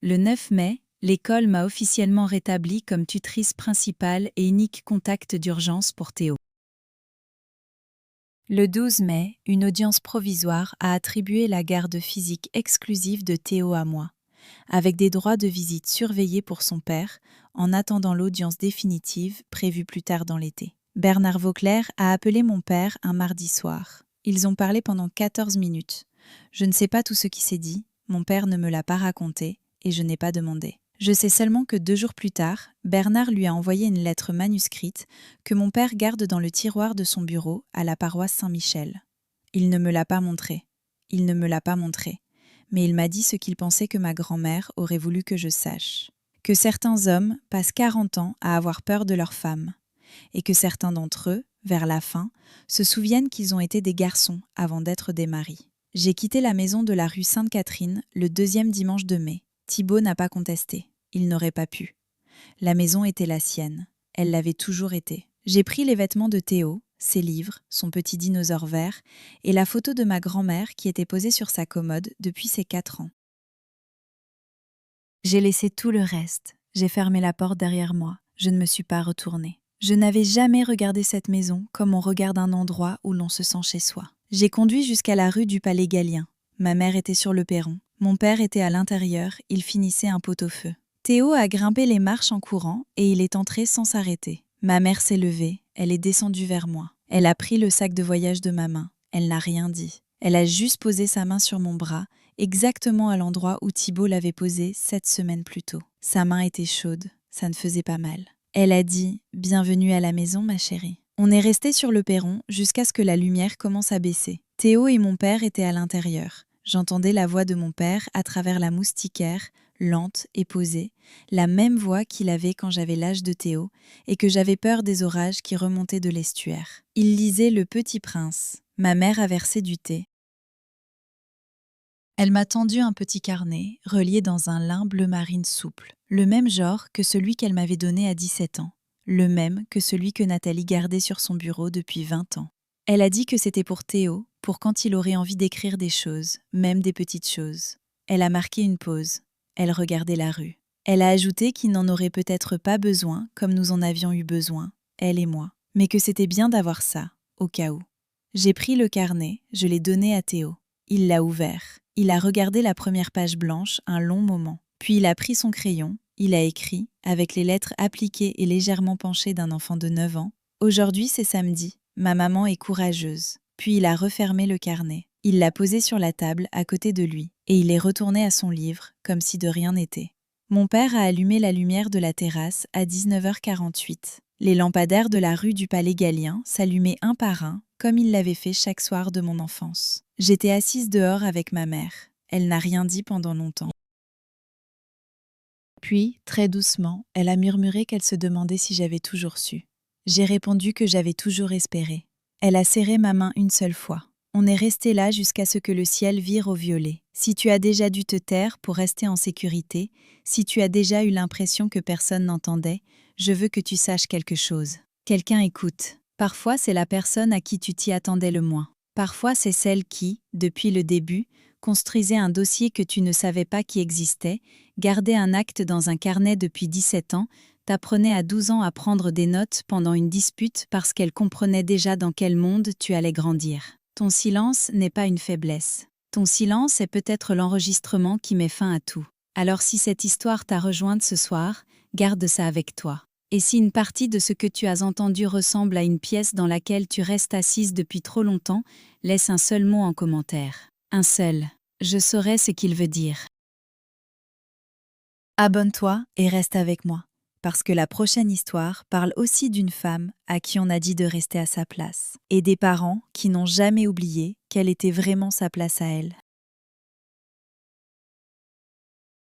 Le 9 mai, l'école m'a officiellement rétablie comme tutrice principale et unique contact d'urgence pour Théo. Le 12 mai, une audience provisoire a attribué la garde physique exclusive de Théo à moi, avec des droits de visite surveillés pour son père, en attendant l'audience définitive prévue plus tard dans l'été. Bernard Vauclair a appelé mon père un mardi soir. Ils ont parlé pendant 14 minutes. Je ne sais pas tout ce qui s'est dit, mon père ne me l'a pas raconté et je n'ai pas demandé. Je sais seulement que 2 jours plus tard, Bernard lui a envoyé une lettre manuscrite que mon père garde dans le tiroir de son bureau à la paroisse Saint-Michel. Il ne me l'a pas montré. Mais il m'a dit ce qu'il pensait que ma grand-mère aurait voulu que je sache. Que certains hommes passent 40 ans à avoir peur de leurs femmes, et que certains d'entre eux, vers la fin, se souviennent qu'ils ont été des garçons avant d'être des maris. J'ai quitté la maison de la rue Sainte-Catherine le 2e dimanche de mai. Thibault n'a pas contesté. Il n'aurait pas pu. La maison était la sienne. Elle l'avait toujours été. J'ai pris les vêtements de Théo, ses livres, son petit dinosaure vert et la photo de ma grand-mère qui était posée sur sa commode depuis ses 4 ans. J'ai laissé tout le reste. J'ai fermé la porte derrière moi. Je ne me suis pas retournée. Je n'avais jamais regardé cette maison comme on regarde un endroit où l'on se sent chez soi. J'ai conduit jusqu'à la rue du Palais Gallien. Ma mère était sur le perron. Mon père était à l'intérieur, il finissait un pot-au-feu. Théo a grimpé les marches en courant et il est entré sans s'arrêter. Ma mère s'est levée, elle est descendue vers moi. Elle a pris le sac de voyage de ma main. Elle n'a rien dit. Elle a juste posé sa main sur mon bras, exactement à l'endroit où Thibault l'avait posé 7 semaines plus tôt. Sa main était chaude, ça ne faisait pas mal. Elle a dit « Bienvenue à la maison, ma chérie ». On est resté sur le perron jusqu'à ce que la lumière commence à baisser. Théo et mon père étaient à l'intérieur. J'entendais la voix de mon père à travers la moustiquaire, lente et posée, la même voix qu'il avait quand j'avais l'âge de Théo et que j'avais peur des orages qui remontaient de l'estuaire. Il lisait Le Petit Prince. Ma mère a versé du thé. Elle m'a tendu un petit carnet, relié dans un lin bleu marine souple, le même genre que celui qu'elle m'avait donné à 17 ans, le même que celui que Nathalie gardait sur son bureau depuis 20 ans. Elle a dit que c'était pour Théo, pour quand il aurait envie d'écrire des choses, même des petites choses. Elle a marqué une pause. Elle regardait la rue. Elle a ajouté qu'il n'en aurait peut-être pas besoin comme nous en avions eu besoin, elle et moi, mais que c'était bien d'avoir ça, au cas où. J'ai pris le carnet, je l'ai donné à Théo. Il l'a ouvert. Il a regardé la première page blanche un long moment. Puis il a pris son crayon, il a écrit, avec les lettres appliquées et légèrement penchées d'un enfant de 9 ans. « Aujourd'hui, c'est samedi. Ma maman est courageuse. » Puis il a refermé le carnet. Il l'a posé sur la table à côté de lui et il est retourné à son livre, comme si de rien n'était. Mon père a allumé la lumière de la terrasse à 19h48. Les lampadaires de la rue du Palais Gallien s'allumaient un par un, comme il l'avait fait chaque soir de mon enfance. J'étais assise dehors avec ma mère. Elle n'a rien dit pendant longtemps. Puis, très doucement, elle a murmuré qu'elle se demandait si j'avais toujours su. J'ai répondu que j'avais toujours espéré. Elle a serré ma main une seule fois. On est resté là jusqu'à ce que le ciel vire au violet. Si tu as déjà dû te taire pour rester en sécurité, si tu as déjà eu l'impression que personne n'entendait, je veux que tu saches quelque chose. Quelqu'un écoute. Parfois, c'est la personne à qui tu t'y attendais le moins. Parfois, c'est celle qui, depuis le début, construisait un dossier que tu ne savais pas qui existait, gardait un acte dans un carnet depuis 17 ans, t'apprenait à 12 ans à prendre des notes pendant une dispute parce qu'elle comprenait déjà dans quel monde tu allais grandir. Ton silence n'est pas une faiblesse. Ton silence est peut-être l'enregistrement qui met fin à tout. Alors si cette histoire t'a rejointe ce soir, garde ça avec toi. Et si une partie de ce que tu as entendu ressemble à une pièce dans laquelle tu restes assise depuis trop longtemps, laisse un seul mot en commentaire. Un seul. Je saurai ce qu'il veut dire. Abonne-toi et reste avec moi, parce que la prochaine histoire parle aussi d'une femme à qui on a dit de rester à sa place, et des parents qui n'ont jamais oublié quelle était vraiment sa place à elle.